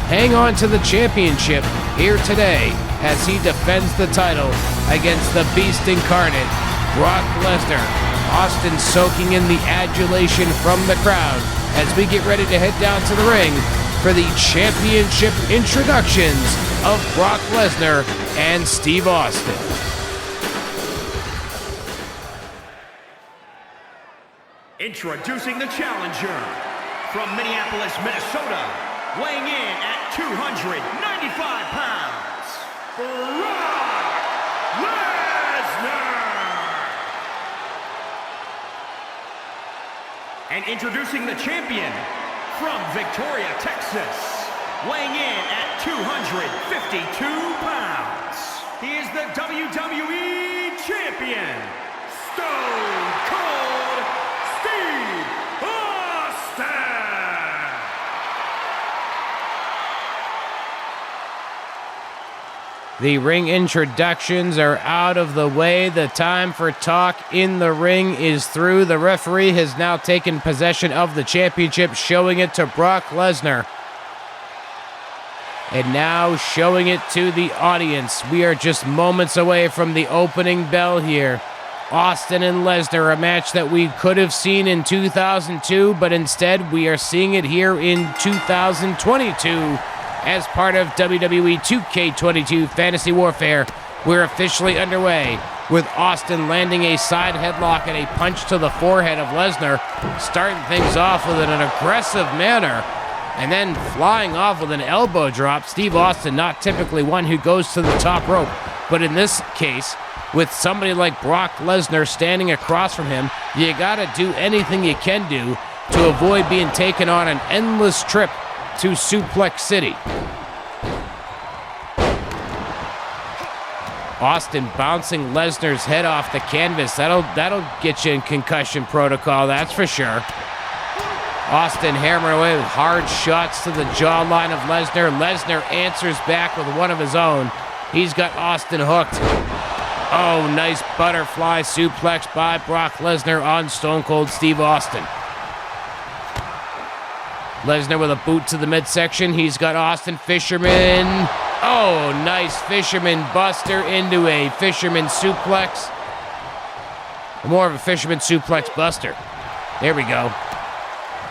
hang on to the championship here today as he defends the title against the Beast Incarnate, Brock Lesnar. Austin soaking in the adulation from the crowd as we get ready to head down to the ring for the championship introductions of Brock Lesnar and Steve Austin. Introducing the challenger from Minneapolis, Minnesota, weighing in at 295 pounds, Brock Lesnar. And introducing the champion from Victoria, Texas, weighing in at 252 pounds. He is the WWE Champion, Stone Cold Steve Austin. The ring introductions are out of the way. The time for talk in the ring is through. The referee has now taken possession of the championship, showing it to Brock Lesnar. And now showing it to the audience. We are just moments away from the opening bell here. Austin and Lesnar, a match that we could have seen in 2002, but instead we are seeing it here in 2022. As part of WWE 2K22 Fantasy Warfare, we're officially underway with Austin landing a side headlock and a punch to the forehead of Lesnar, starting things off with an aggressive manner, and then flying off with an elbow drop. Steve Austin, not typically one who goes to the top rope, but in this case, with somebody like Brock Lesnar standing across from him, you gotta do anything you can do to avoid being taken on an endless trip to Suplex City. Austin bouncing Lesnar's head off the canvas. That'll get you in concussion protocol, that's for sure. Austin hammering away with hard shots to the jawline of Lesnar. Lesnar answers back with one of his own. He's got Austin hooked. Oh, nice butterfly suplex by Brock Lesnar on Stone Cold Steve Austin. Lesnar with a boot to the midsection. He's got Austin Fisherman. Oh, nice Fisherman Buster into a Fisherman suplex. More of a Fisherman suplex Buster. There we go.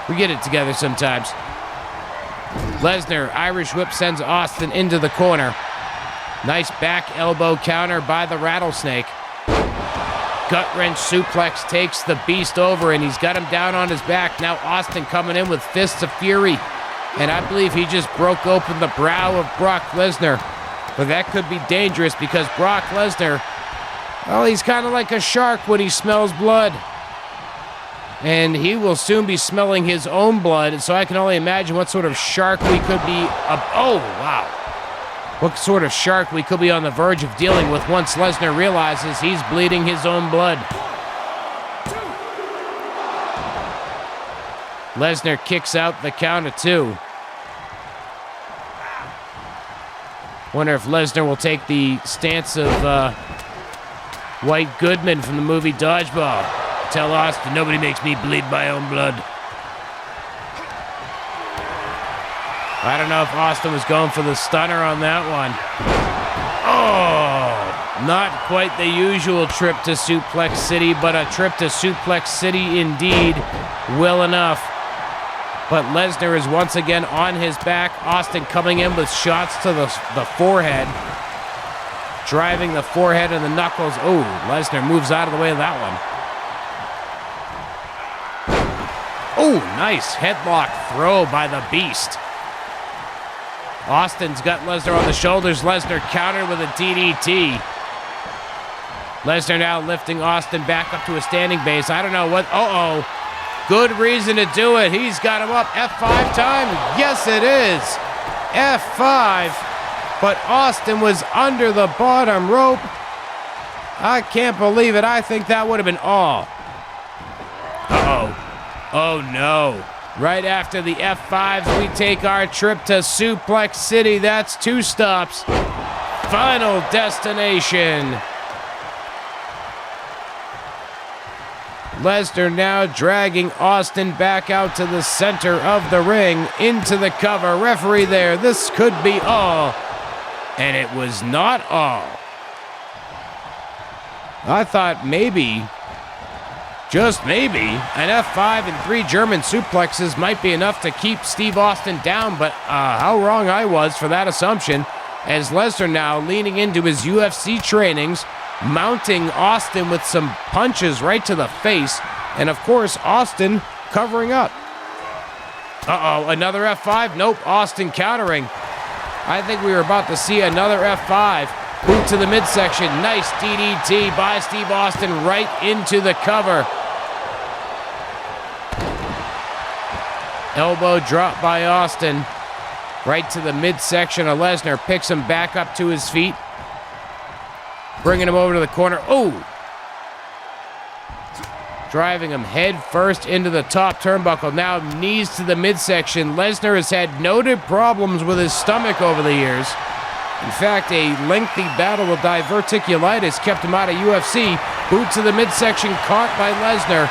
We get it together sometimes. Lesnar, Irish whip, sends Austin into the corner. Nice back elbow counter by the Rattlesnake. Gut wrench suplex takes the Beast over, and he's got him down on his back. Now Austin coming in with Fists of Fury. And I believe he just broke open the brow of Brock Lesnar. But that could be dangerous because Brock Lesnar, well, he's kind of like a shark when he smells blood. And he will soon be smelling his own blood, so I can only imagine what sort of shark we could be. Oh, wow. What sort of shark we could be on the verge of dealing with once Lesnar realizes he's bleeding his own blood. Lesnar kicks out the count of 2. Wonder if Lesnar will take the stance of White Goodman from the movie Dodgeball. Tell Austin, nobody makes me bleed my own blood. I don't know if Austin was going for the stunner on that one. Oh, not quite the usual trip to Suplex City, but a trip to Suplex City indeed. Well enough. But Lesnar is once again on his back. Austin coming in with shots to the forehead. Driving the forehead and the knuckles. Oh, Lesnar moves out of the way of that one. Oh, nice headlock throw by the Beast. Austin's got Lesnar on the shoulders. Lesnar countered with a DDT. Lesnar now lifting Austin back up to a standing base. I don't know what. Uh-oh. Good reason to do it. He's got him up. F5 time. Yes, it is. F5. But Austin was under the bottom rope. I can't believe it. I think that would have been all. Uh-oh. Oh, no. Right after the F5s, we take our trip to Suplex City. That's 2 stops. Final destination. Lesnar now dragging Austin back out to the center of the ring, into the cover. Referee there. This could be all. And it was not all. I thought maybe, just maybe, an F5 and 3 German suplexes might be enough to keep Steve Austin down, but how wrong I was for that assumption, as Lesnar now leaning into his UFC trainings, mounting Austin with some punches right to the face, and of course, Austin covering up. Uh-oh, another F5? Nope, Austin countering. I think we were about to see another F5. Boot to the midsection. Nice DDT by Steve Austin right into the cover. Elbow drop by Austin. Right to the midsection of Lesnar. Picks him back up to his feet. Bringing him over to the corner. Oh! Driving him head first into the top turnbuckle. Now knees to the midsection. Lesnar has had noted problems with his stomach over the years. In fact, a lengthy battle with diverticulitis kept him out of UFC. Boot to the midsection, caught by Lesnar.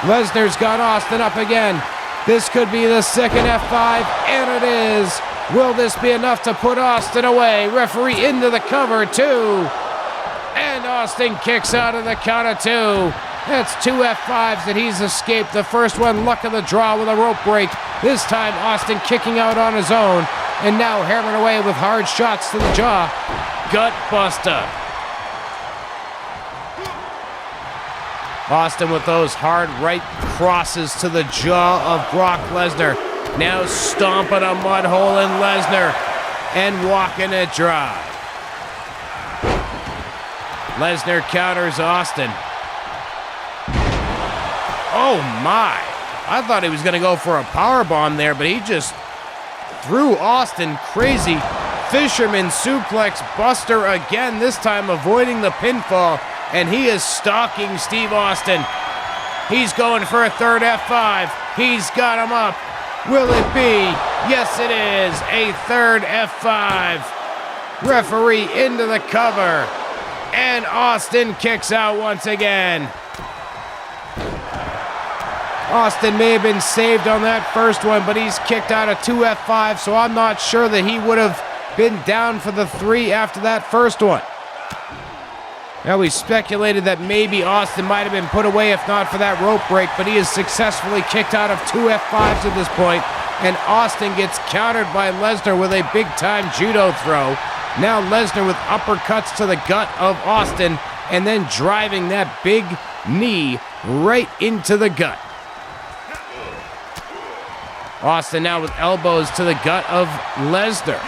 Lesnar's got Austin up again. This could be the second F5, and it is. Will this be enough to put Austin away? Referee into the cover, 2. And Austin kicks out of the count of 2. That's 2 F5s that he's escaped. The first one, luck of the draw with a rope break. This time, Austin kicking out on his own. And now hammering away with hard shots to the jaw. Gut buster. Austin with those hard right crosses to the jaw of Brock Lesnar. Now stomping a mud hole in Lesnar and walking it dry. Lesnar counters Austin. Oh my. I thought he was going to go for a powerbomb there, but he just threw Austin crazy. Fisherman suplex buster again, this time avoiding the pinfall, and he is stalking Steve Austin. He's going for a third F5. He's got him up. Will it be? Yes, it is. A third F5. Referee into the cover. And Austin kicks out once again. Austin may have been saved on that first one, but he's kicked out of 2 F5, so I'm not sure that he would have been down for the 3 after that first one. Now, we speculated that maybe Austin might have been put away if not for that rope break, but he is successfully kicked out of 2 F5s at this point, and Austin gets countered by Lesnar with a big-time judo throw. Now Lesnar with uppercuts to the gut of Austin, and then driving that big knee right into the gut. Austin now with elbows to the gut of Lesnar.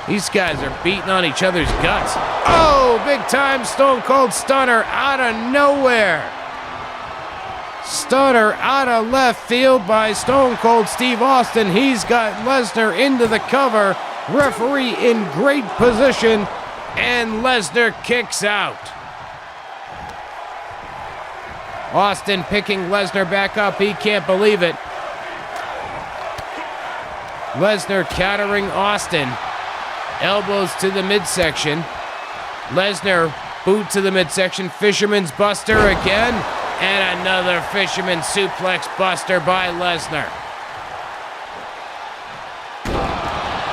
These guys are beating on each other's guts. Oh, big time Stone Cold Stunner out of nowhere. Stunner out of left field by Stone Cold Steve Austin. He's got Lesnar into the cover. Referee in great position, and Lesnar kicks out. Austin picking Lesnar back up. He can't believe it. Lesnar countering Austin. Elbows to the midsection. Lesnar boot to the midsection. Fisherman's Buster again. And another Fisherman Suplex Buster by Lesnar.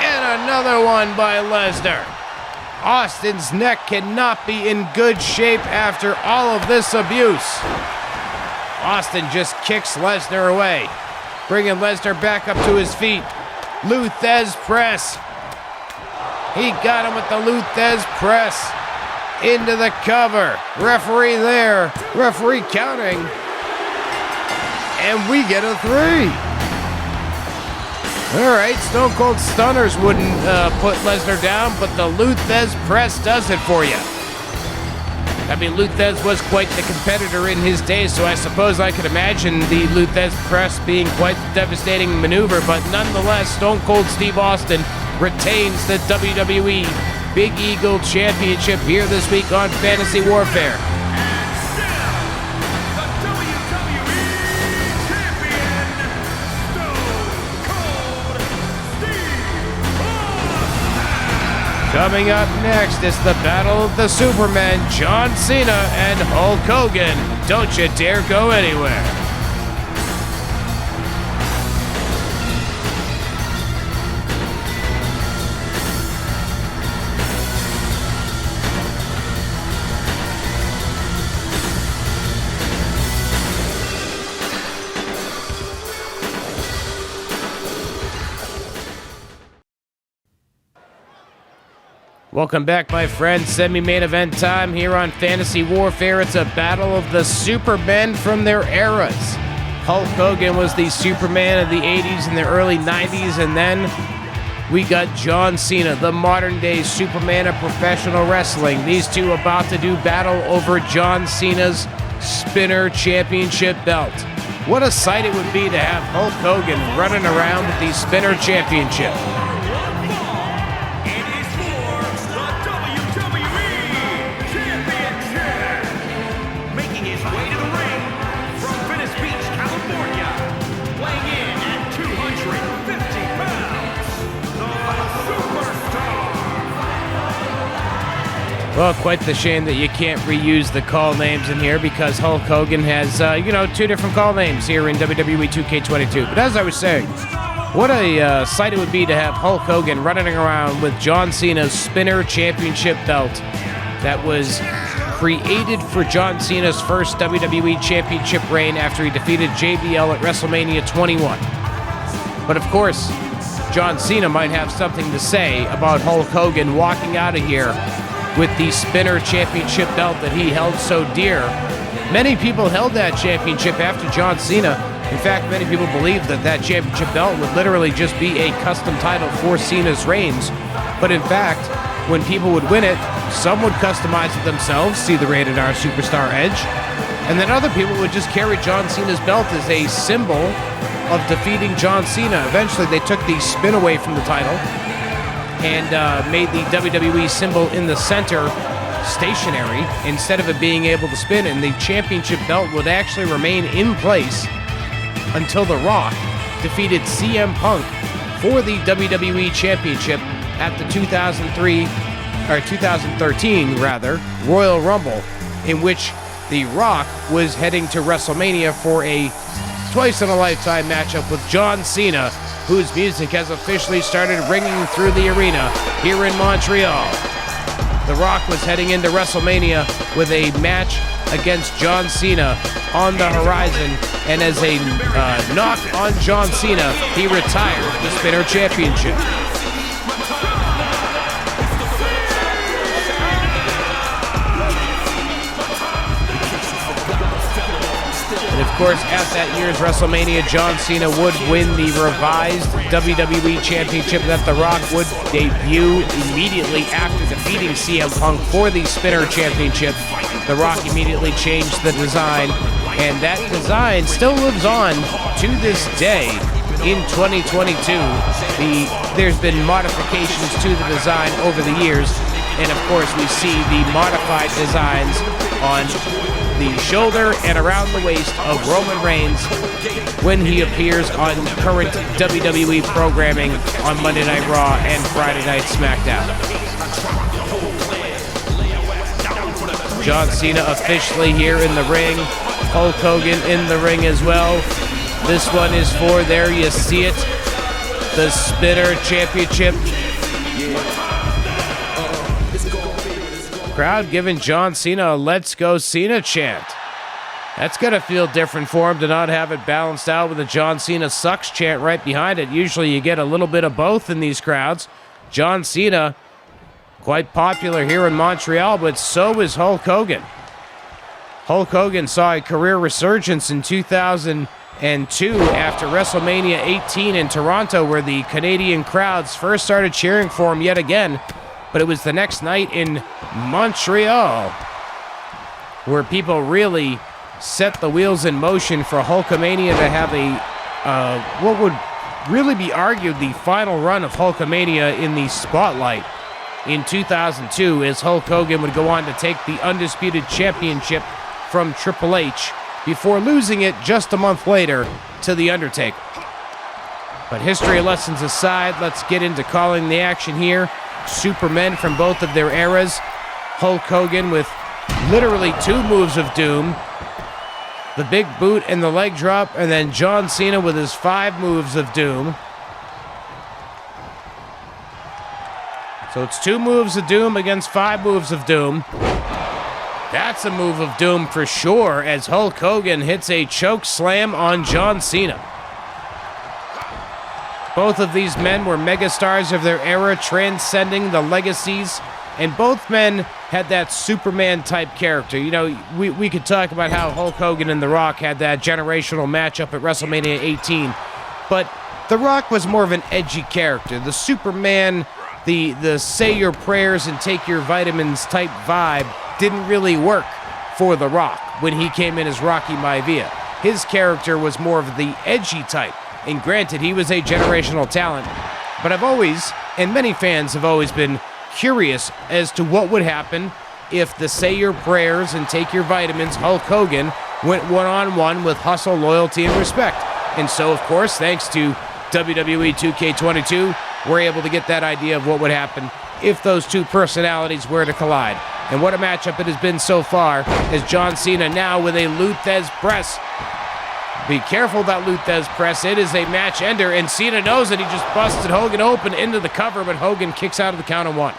And another one by Lesnar. Austin's neck cannot be in good shape after all of this abuse. Austin just kicks Lesnar away, bringing Lesnar back up to his feet. Lou Thesz press. He got him with the Lou Thesz press. Into the cover. Referee there. Referee counting. And we get a 3. All right, Stone Cold Stunners wouldn't put Lesnar down, but the Lou Thesz press does it for you. I mean, Lou Thesz was quite the competitor in his day, so I suppose I could imagine the Lou Thesz press being quite the devastating maneuver, but nonetheless, Stone Cold Steve Austin retains the WWE Big Eagle Championship here this week on Fantasy Warfare. And still, the WWE Champion, Stone Cold Steve Austin. Coming up next is the Battle of the Supermen, John Cena and Hulk Hogan. Don't you dare go anywhere. Welcome back, my friends. Semi-main event time here on Fantasy Warfare. It's a battle of the Supermen from their eras. Hulk Hogan was the Superman of the 80s and the early 90s, and then we got John Cena, the modern-day Superman of professional wrestling. These two about to do battle over John Cena's Spinner Championship belt. What a sight it would be to have Hulk Hogan running around with the Spinner Championship. Well, quite the shame that you can't reuse the call names in here because Hulk Hogan has, two different call names here in WWE 2K22. But as I was saying, what a sight it would be to have Hulk Hogan running around with John Cena's Spinner Championship belt that was created for John Cena's first WWE Championship reign after he defeated JBL at WrestleMania 21. But of course, John Cena might have something to say about Hulk Hogan walking out of here with the Spinner Championship belt that he held so dear. Many people held that championship after John Cena. In fact, many people believe that that championship belt would literally just be a custom title for Cena's reigns. But in fact, when people would win it, some would customize it themselves, see the Rated R Superstar Edge, and then other people would just carry John Cena's belt as a symbol of defeating John Cena. Eventually, they took the spin away from the title and made the WWE symbol in the center stationary instead of it being able to spin, and the championship belt would actually remain in place until The Rock defeated CM Punk for the WWE Championship at the 2013 Royal Rumble, in which The Rock was heading to WrestleMania for a twice-in-a-lifetime matchup with John Cena, whose music has officially started ringing through the arena here in Montreal. The Rock was heading into WrestleMania with a match against John Cena on the horizon, and as a knock on John Cena, he retired the Spinner Championship. And of course, at that year's WrestleMania, John Cena would win the revised WWE Championship that The Rock would debut immediately after defeating CM Punk for the Spinner Championship. The Rock immediately changed the design, and that design still lives on to this day in 2022. There's been modifications to the design over the years, and of course we see the modified designs on the shoulder and around the waist of Roman Reigns when he appears on current WWE programming on Monday Night Raw and Friday Night SmackDown. John Cena officially here in the ring. Hulk Hogan in the ring as well. This one is for, there you see it, the Spinner Championship. Crowd giving John Cena a "Let's Go Cena" chant. That's gonna feel different for him to not have it balanced out with a John Cena sucks chant right behind it. Usually you get a little bit of both in these crowds. John Cena, quite popular here in Montreal, but so is Hulk Hogan. Hulk Hogan saw a career resurgence in 2002 after WrestleMania 18 in Toronto, where the Canadian crowds first started cheering for him yet again. But it was the next night in Montreal where people really set the wheels in motion for Hulkamania to have what would really be argued the final run of Hulkamania in the spotlight in 2002, as Hulk Hogan would go on to take the Undisputed Championship from Triple H before losing it just a month later to The Undertaker. But history lessons aside, let's get into calling the action here. Supermen from both of their eras. Hulk Hogan with literally 2 moves of doom, the big boot and the leg drop, and then John Cena with his 5 moves of doom. So it's 2 moves of doom against 5 moves of doom. That's a move of doom for sure, as Hulk Hogan hits a choke slam on John Cena. Both of these men were megastars of their era, transcending the legacies, and both men had that Superman-type character. You know, we could talk about how Hulk Hogan and The Rock had that generational matchup at WrestleMania 18, but The Rock was more of an edgy character. The Superman, the say your prayers and take your vitamins type vibe didn't really work for The Rock when he came in as Rocky Maivia. His character was more of the edgy type. And granted, he was a generational talent, but I've always, and many fans have always been curious as to what would happen if the say your prayers and take your vitamins Hulk Hogan went one-on-one with hustle, loyalty, and respect. And so, of course, thanks to WWE 2K22, we're able to get that idea of what would happen if those two personalities were to collide. And what a matchup it has been so far, as John Cena now with a Luthez press. Be careful that Luthez press. It is a match ender, and Cena knows it. He just busted Hogan open into the cover, but Hogan kicks out of the count of 1.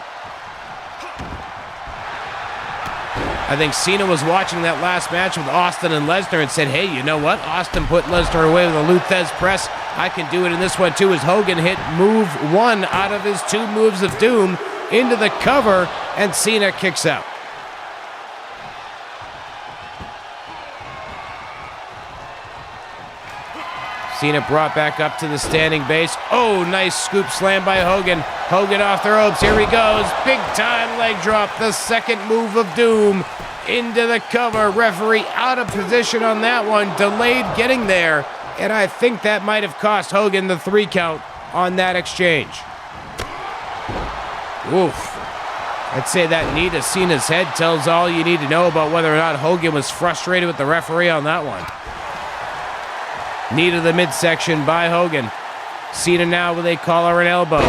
I think Cena was watching that last match with Austin and Lesnar and said, hey, you know what? Austin put Lesnar away with a Luthez press. I can do it in this one too, as Hogan hit move 1 out of his 2 moves of doom into the cover, and Cena kicks out. Cena brought back up to the standing base. Oh, nice scoop slam by Hogan. Hogan off the ropes. Here he goes. Big time leg drop. The second move of doom into the cover. Referee out of position on that one. Delayed getting there. And I think that might have cost Hogan the 3 count on that exchange. Oof. I'd say that knee to Cena's head tells all you need to know about whether or not Hogan was frustrated with the referee on that one. Knee to the midsection by Hogan. Cena now with a collar and elbow.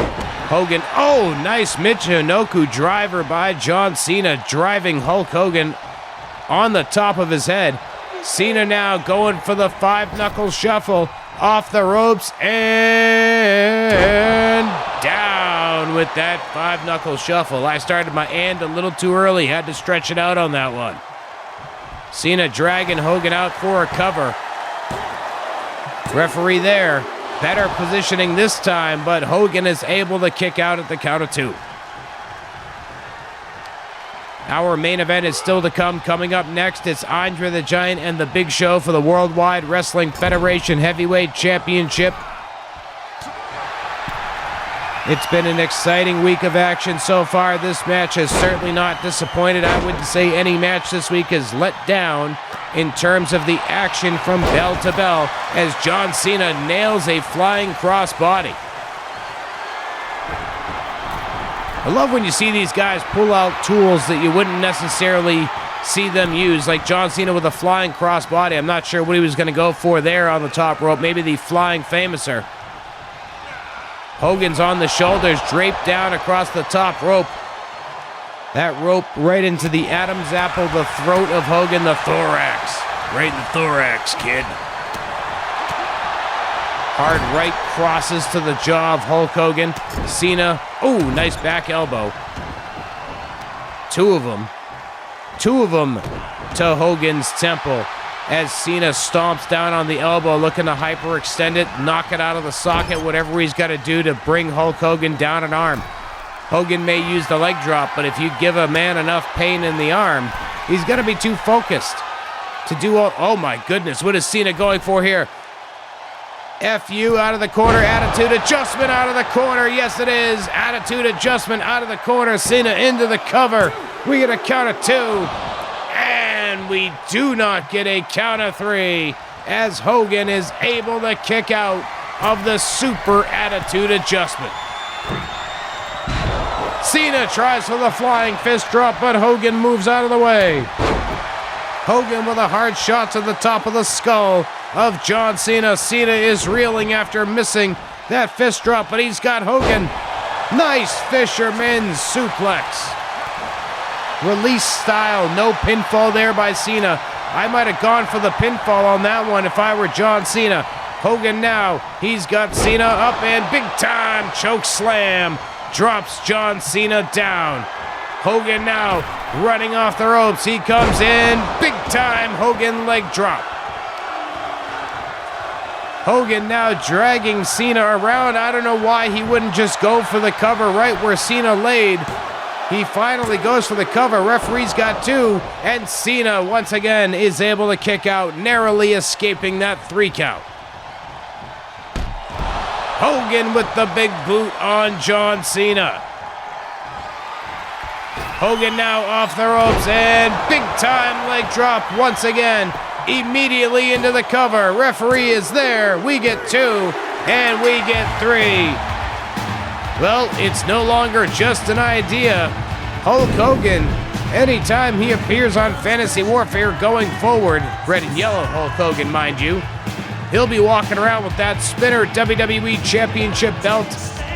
Hogan, oh, nice Michinoku driver by John Cena, driving Hulk Hogan on the top of his head. Cena now going for the 5-knuckle shuffle off the ropes and down Hogan with that 5-knuckle shuffle. I started my and a little too early. Had to stretch it out on that one. Cena dragging Hogan out for a cover. Referee there. Better positioning this time, but Hogan is able to kick out at the count of 2. Our main event is still to come. Coming up next, it's Andre the Giant and the Big Show for the Worldwide Wrestling Federation Heavyweight Championship. It's been an exciting week of action so far. This match has certainly not disappointed. I wouldn't say any match this week is let down in terms of the action from bell to bell as John Cena nails a flying crossbody. I love when you see these guys pull out tools that you wouldn't necessarily see them use, like John Cena with a flying crossbody. I'm not sure what he was going to go for there on the top rope, maybe the flying famouser. Hogan's on the shoulders, draped down across the top rope. That rope right into the Adam's apple, the throat of Hogan, the thorax. Right in the thorax, kid. Hard right crosses to the jaw of Hulk Hogan. Cena, nice back elbow. Two of them to Hogan's temple as Cena stomps down on the elbow, looking to hyperextend it, knock it out of the socket, whatever he's got to do to bring Hulk Hogan down an arm. Hogan may use the leg drop, but if you give a man enough pain in the arm, he's going to be too focused to do all. Oh my goodness, what is Cena going for here? FU out of the corner, attitude adjustment out of the corner. Yes, it is. Attitude adjustment out of the corner. Cena into the cover. We get a count of 2. And we do not get a count of 3 as Hogan is able to kick out of the super attitude adjustment. Cena tries for the flying fist drop, but Hogan moves out of the way. Hogan with a hard shot to the top of the skull of John Cena. Cena is reeling after missing that fist drop, but he's got Hogan. Nice fisherman's suplex. Release style, no pinfall there by Cena. I might have gone for the pinfall on that one if I were John Cena. Hogan now, he's got Cena up and big time choke slam. Drops John Cena down. Hogan now running off the ropes. He comes in, big time Hogan leg drop. Hogan now dragging Cena around. I don't know why he wouldn't just go for the cover right where Cena laid. He finally goes for the cover. Referee's got 2, and Cena once again is able to kick out, narrowly escaping that 3 count. Hogan with the big boot on John Cena. Hogan now off the ropes and big time leg drop once again. Immediately into the cover. Referee is there. We get 2 and we get 3. Well, it's no longer just an idea. Hulk Hogan, anytime he appears on Fantasy Warfare going forward, red and yellow Hulk Hogan, mind you, he'll be walking around with that spinner WWE Championship belt,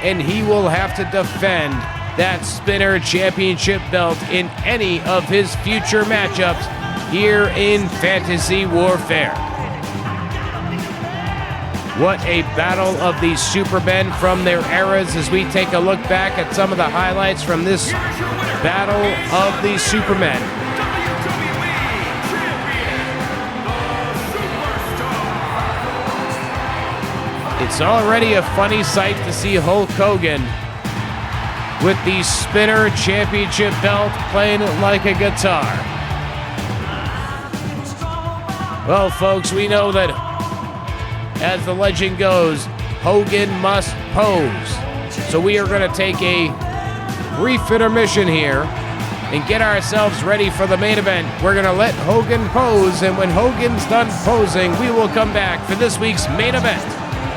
and he will have to defend that spinner championship belt in any of his future matchups here in Fantasy Warfare. What a battle of these Supermen from their eras as we take a look back at some of the highlights from this battle of the Supermen. It's already a funny sight to see Hulk Hogan with the spinner championship belt playing it like a guitar. Well, folks, we know that as the legend goes, Hogan must pose. So we are going to take a brief intermission here and get ourselves ready for the main event. We're going to let Hogan pose, and when Hogan's done posing, we will come back for this week's main event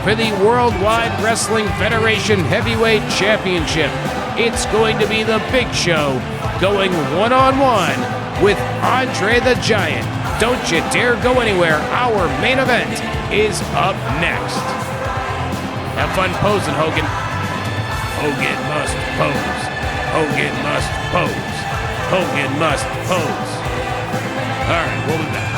for the Worldwide Wrestling Federation Heavyweight Championship. It's going to be the Big Show going one-on-one with Andre the Giant. Don't you dare go anywhere. Our main event is up next. Have fun posing, Hogan. Hogan must pose. Hogan must pose. Hogan must pose. All right, we'll be back.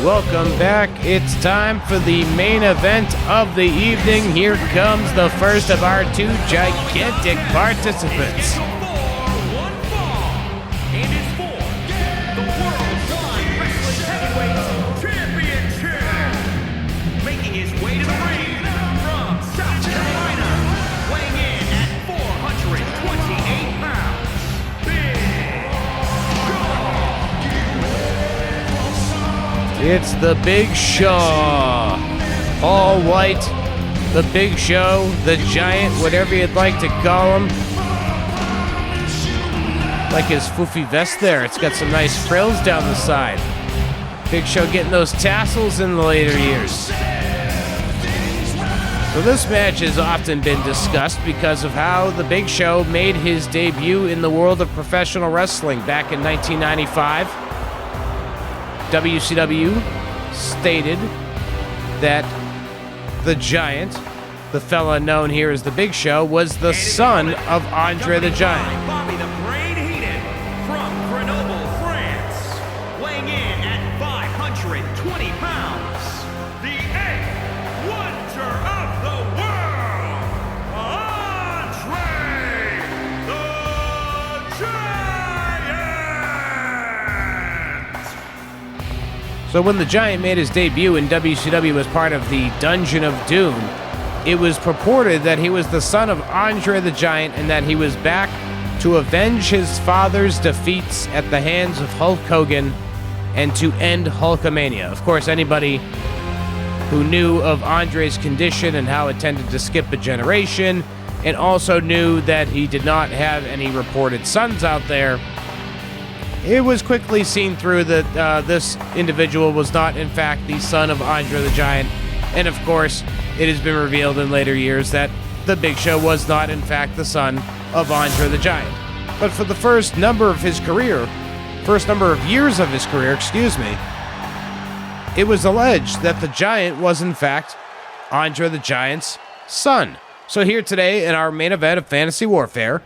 welcome back. It's time for the main event of the evening. Here comes the first of our two gigantic participants. It's the Big Show. All white, the Big Show, the Giant, whatever you'd like to call him. Like his foofy vest there. It's got some nice frills down the side. Big Show getting those tassels in the later years. So this match has often been discussed because of how the Big Show made his debut in the world of professional wrestling back in 1995. WCW stated that the Giant, the fella known here as the Big Show, was the son of Andre the Giant. Bobby the Brain Heenan from Grenoble, France, weighing in at 520 pounds, the eighth wonder of the world, Andre the Giant! So when the Giant made his debut in WCW as part of the Dungeon of Doom, it was purported that he was the son of Andre the Giant and that he was back to avenge his father's defeats at the hands of Hulk Hogan and to end Hulkamania. Of course, anybody who knew of Andre's condition and how it tended to skip a generation, and also knew that he did not have any reported sons out there, it was quickly seen through that this individual was not, in fact, the son of Andre the Giant. And of course, it has been revealed in later years that the Big Show was not, in fact, the son of Andre the Giant. But for the first number of years of his career, it was alleged that the Giant was, in fact, Andre the Giant's son. So here today in our main event of Fantasy Warfare,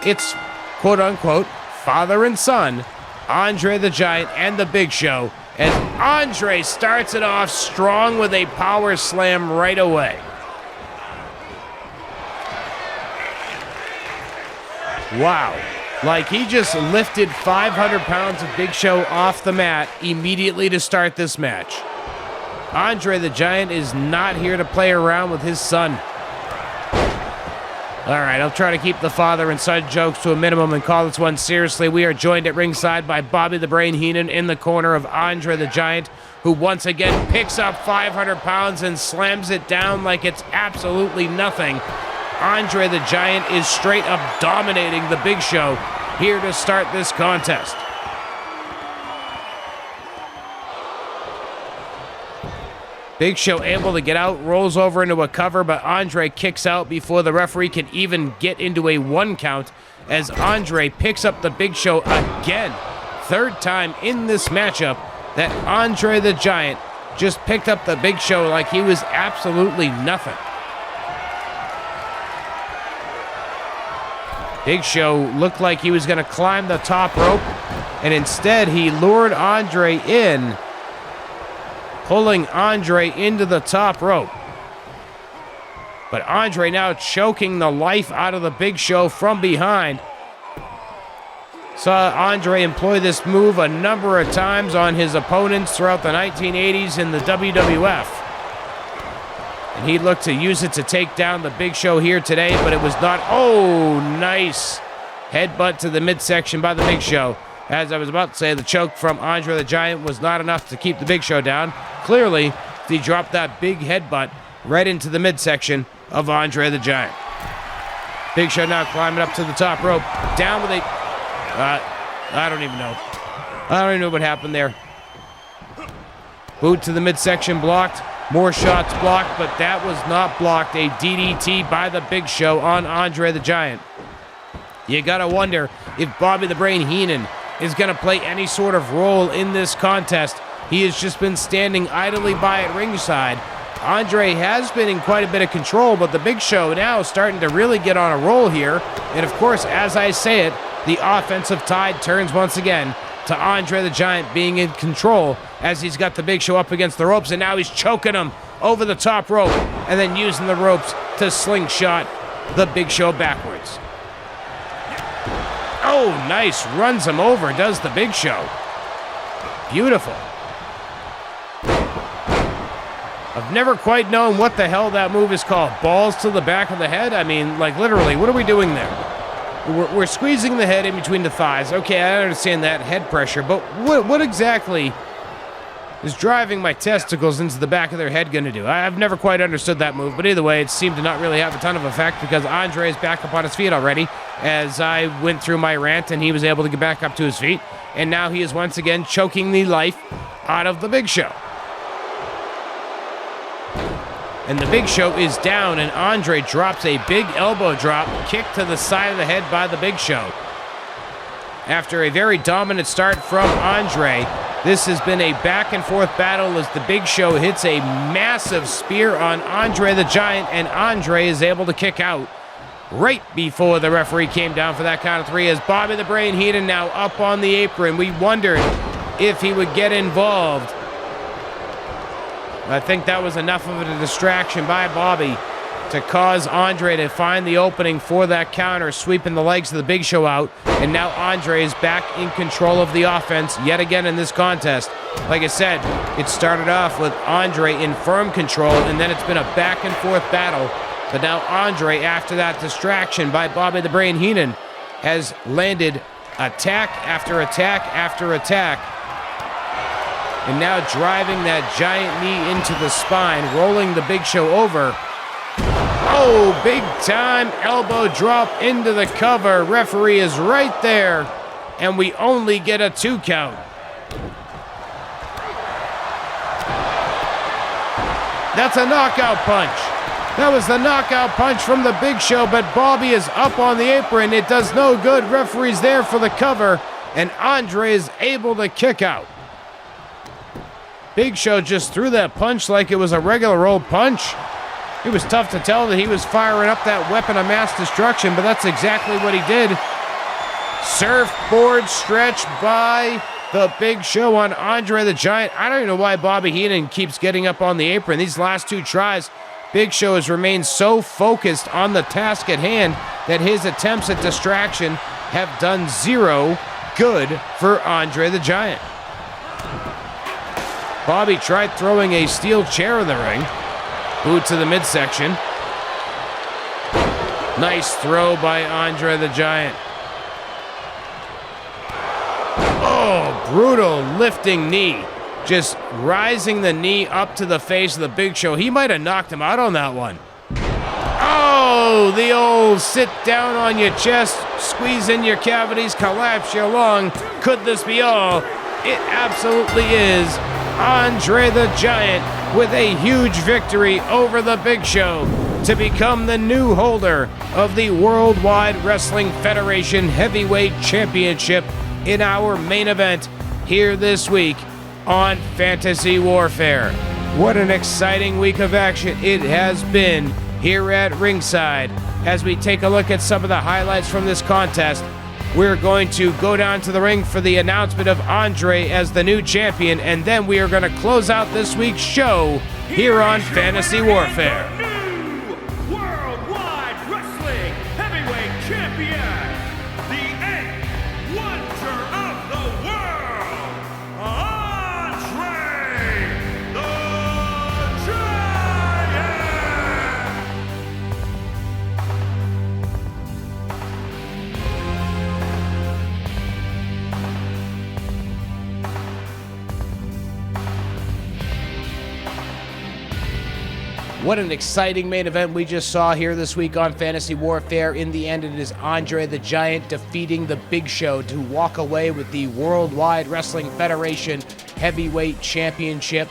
it's quote-unquote father and son, Andre the Giant and the Big Show, as Andre starts it off strong with a power slam right away. Wow. Like he just lifted 500 pounds of Big Show off the mat immediately to start this match. Andre the Giant is not here to play around with his son. All right, I'll try to keep the father and son jokes to a minimum and call this one seriously. We are joined at ringside by Bobby the Brain Heenan in the corner of Andre the Giant, who once again picks up 500 pounds and slams it down like it's absolutely nothing. Andre the Giant is straight up dominating the Big Show here to start this contest. Big Show able to get out, rolls over into a cover, but Andre kicks out before the referee can even get into a 1 count as Andre picks up the Big Show again. Third time in this matchup that Andre the Giant just picked up the Big Show like he was absolutely nothing. Big Show looked like he was going to climb the top rope, and instead he lured Andre in, pulling Andre into the top rope. But Andre now choking the life out of the Big Show from behind. Saw Andre employ this move a number of times on his opponents throughout the 1980s in the WWF. And he looked to use it to take down the Big Show here today, but it was not. Oh, nice headbutt to the midsection by the Big Show. As I was about to say, the choke from Andre the Giant was not enough to keep the Big Show down. Clearly, he dropped that big headbutt right into the midsection of Andre the Giant. Big Show now climbing up to the top rope. Down with a... I don't even know. I don't even know what happened there. Boot to the midsection blocked. More shots blocked, but that was not blocked. A DDT by the Big Show on Andre the Giant. You gotta wonder if Bobby the Brain Heenan is going to play any sort of role in this contest. He has just been standing idly by at ringside. Andre has been in quite a bit of control, but the Big Show now starting to really get on a roll here. And of course, as I say it, the offensive tide turns once again to Andre the Giant being in control as he's got the Big Show up against the ropes, and now he's choking him over the top rope and then using the ropes to slingshot the Big Show backwards. Oh, nice. Runs him over, does the Big Show. Beautiful. I've never quite known what the hell that move is called. Balls to the back of the head? I mean, like literally, what are we doing there? We're squeezing the head in between the thighs. Okay, I understand that head pressure, but what exactly is driving my testicles into the back of their head going to do? I've never quite understood that move, but either way, it seemed to not really have a ton of effect because Andre is back up on his feet already as I went through my rant and he was able to get back up to his feet, and now he is once again choking the life out of the Big Show. And the Big Show is down, and Andre drops a big elbow drop, kick to the side of the head by the Big Show. After a very dominant start from Andre, this has been a back-and-forth battle as the Big Show hits a massive spear on Andre the Giant, and Andre is able to kick out right before the referee came down for that count of three as Bobby the Brain Heenan now up on the apron. We wondered if he would get involved. I think that was enough of a distraction by Bobby to cause Andre to find the opening for that counter, sweeping the legs of the Big Show out. And now Andre is back in control of the offense yet again in this contest. Like I said, it started off with Andre in firm control, and then it's been a back-and-forth battle. But now Andre, after that distraction by Bobby the Brain Heenan, has landed attack after attack after attack. And now driving that giant knee into the spine, rolling the Big Show over. Oh, big time elbow drop into the cover. Referee is right there, and we only get a 2 count. That's a knockout punch. That was the knockout punch from the Big Show, but Bobby is up on the apron. It does no good. Referee's there for the cover, and Andre is able to kick out. Big Show just threw that punch like it was a regular old punch. It was tough to tell that he was firing up that weapon of mass destruction, but that's exactly what he did. Surfboard stretch by the Big Show on Andre the Giant. I don't even know why Bobby Heenan keeps getting up on the apron. These last 2 tries, Big Show has remained so focused on the task at hand that his attempts at distraction have done 0 good for Andre the Giant. Bobby tried throwing a steel chair in the ring. Boot to the midsection. Nice throw by Andre the Giant. Oh, brutal lifting knee. Just rising the knee up to the face of the Big Show. He might have knocked him out on that one. Oh, the old sit down on your chest, squeeze in your cavities, collapse your lung. Could this be all? It absolutely is. Andre the Giant with a huge victory over the Big Show to become the new holder of the Worldwide Wrestling Federation Heavyweight Championship in our main event here this week on Fantasy Warfare. What an exciting week of action it has been here at ringside. As we take a look at some of the highlights from this contest, we're going to go down to the ring for the announcement of Andre as the new champion, and then we are going to close out this week's show here on Fantasy Warfare. New Worldwide Wrestling Heavyweight Champion, the 8th Wonder of the World, Andre the Giant! What an exciting main event we just saw here this week on Fantasy Warfare. In the end, it is Andre the Giant defeating the Big Show to walk away with the Worldwide Wrestling Federation Heavyweight Championship.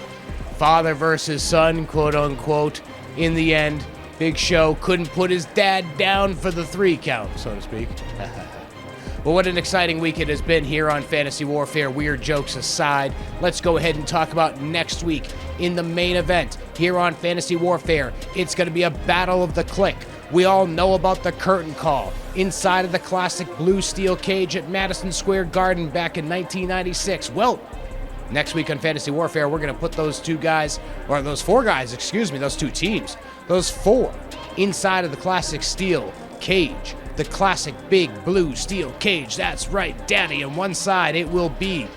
Father versus son, quote unquote. In the end, Big Show couldn't put his dad down for the 3 count, so to speak. But what an exciting week it has been here on Fantasy Warfare. Weird jokes aside, let's go ahead and talk about next week in the main event here on Fantasy Warfare. It's going to be a battle of the click. We all know about the curtain call inside of the classic blue steel cage at Madison Square Garden back in 1996. Well, next week on Fantasy Warfare, we're going to put those two guys, or those four guys, excuse me, those two teams, those four inside of the classic steel cage, the classic big blue steel cage. That's right, Daddy. On one side, it will be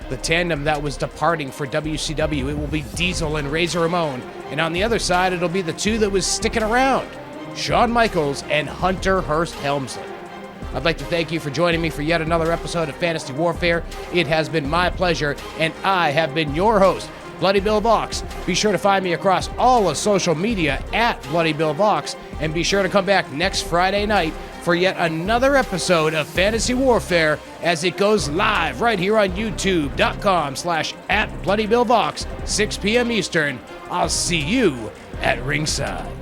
the tandem that was departing for WCW. It will be Diesel and Razor Ramon. And on the other side, it'll be the two that was sticking around, Shawn Michaels and Hunter Hearst Helmsley. I'd like to thank you for joining me for yet another episode of Fantasy Warfare. It has been my pleasure, and I have been your host, Bloody Bill Vox. Be sure to find me across all of social media at Bloody Bill Vox, and be sure to come back next Friday night for yet another episode of Fantasy Warfare as it goes live right here on youtube.com/@BloodyBillVox, 6 p.m. Eastern. I'll see you at ringside.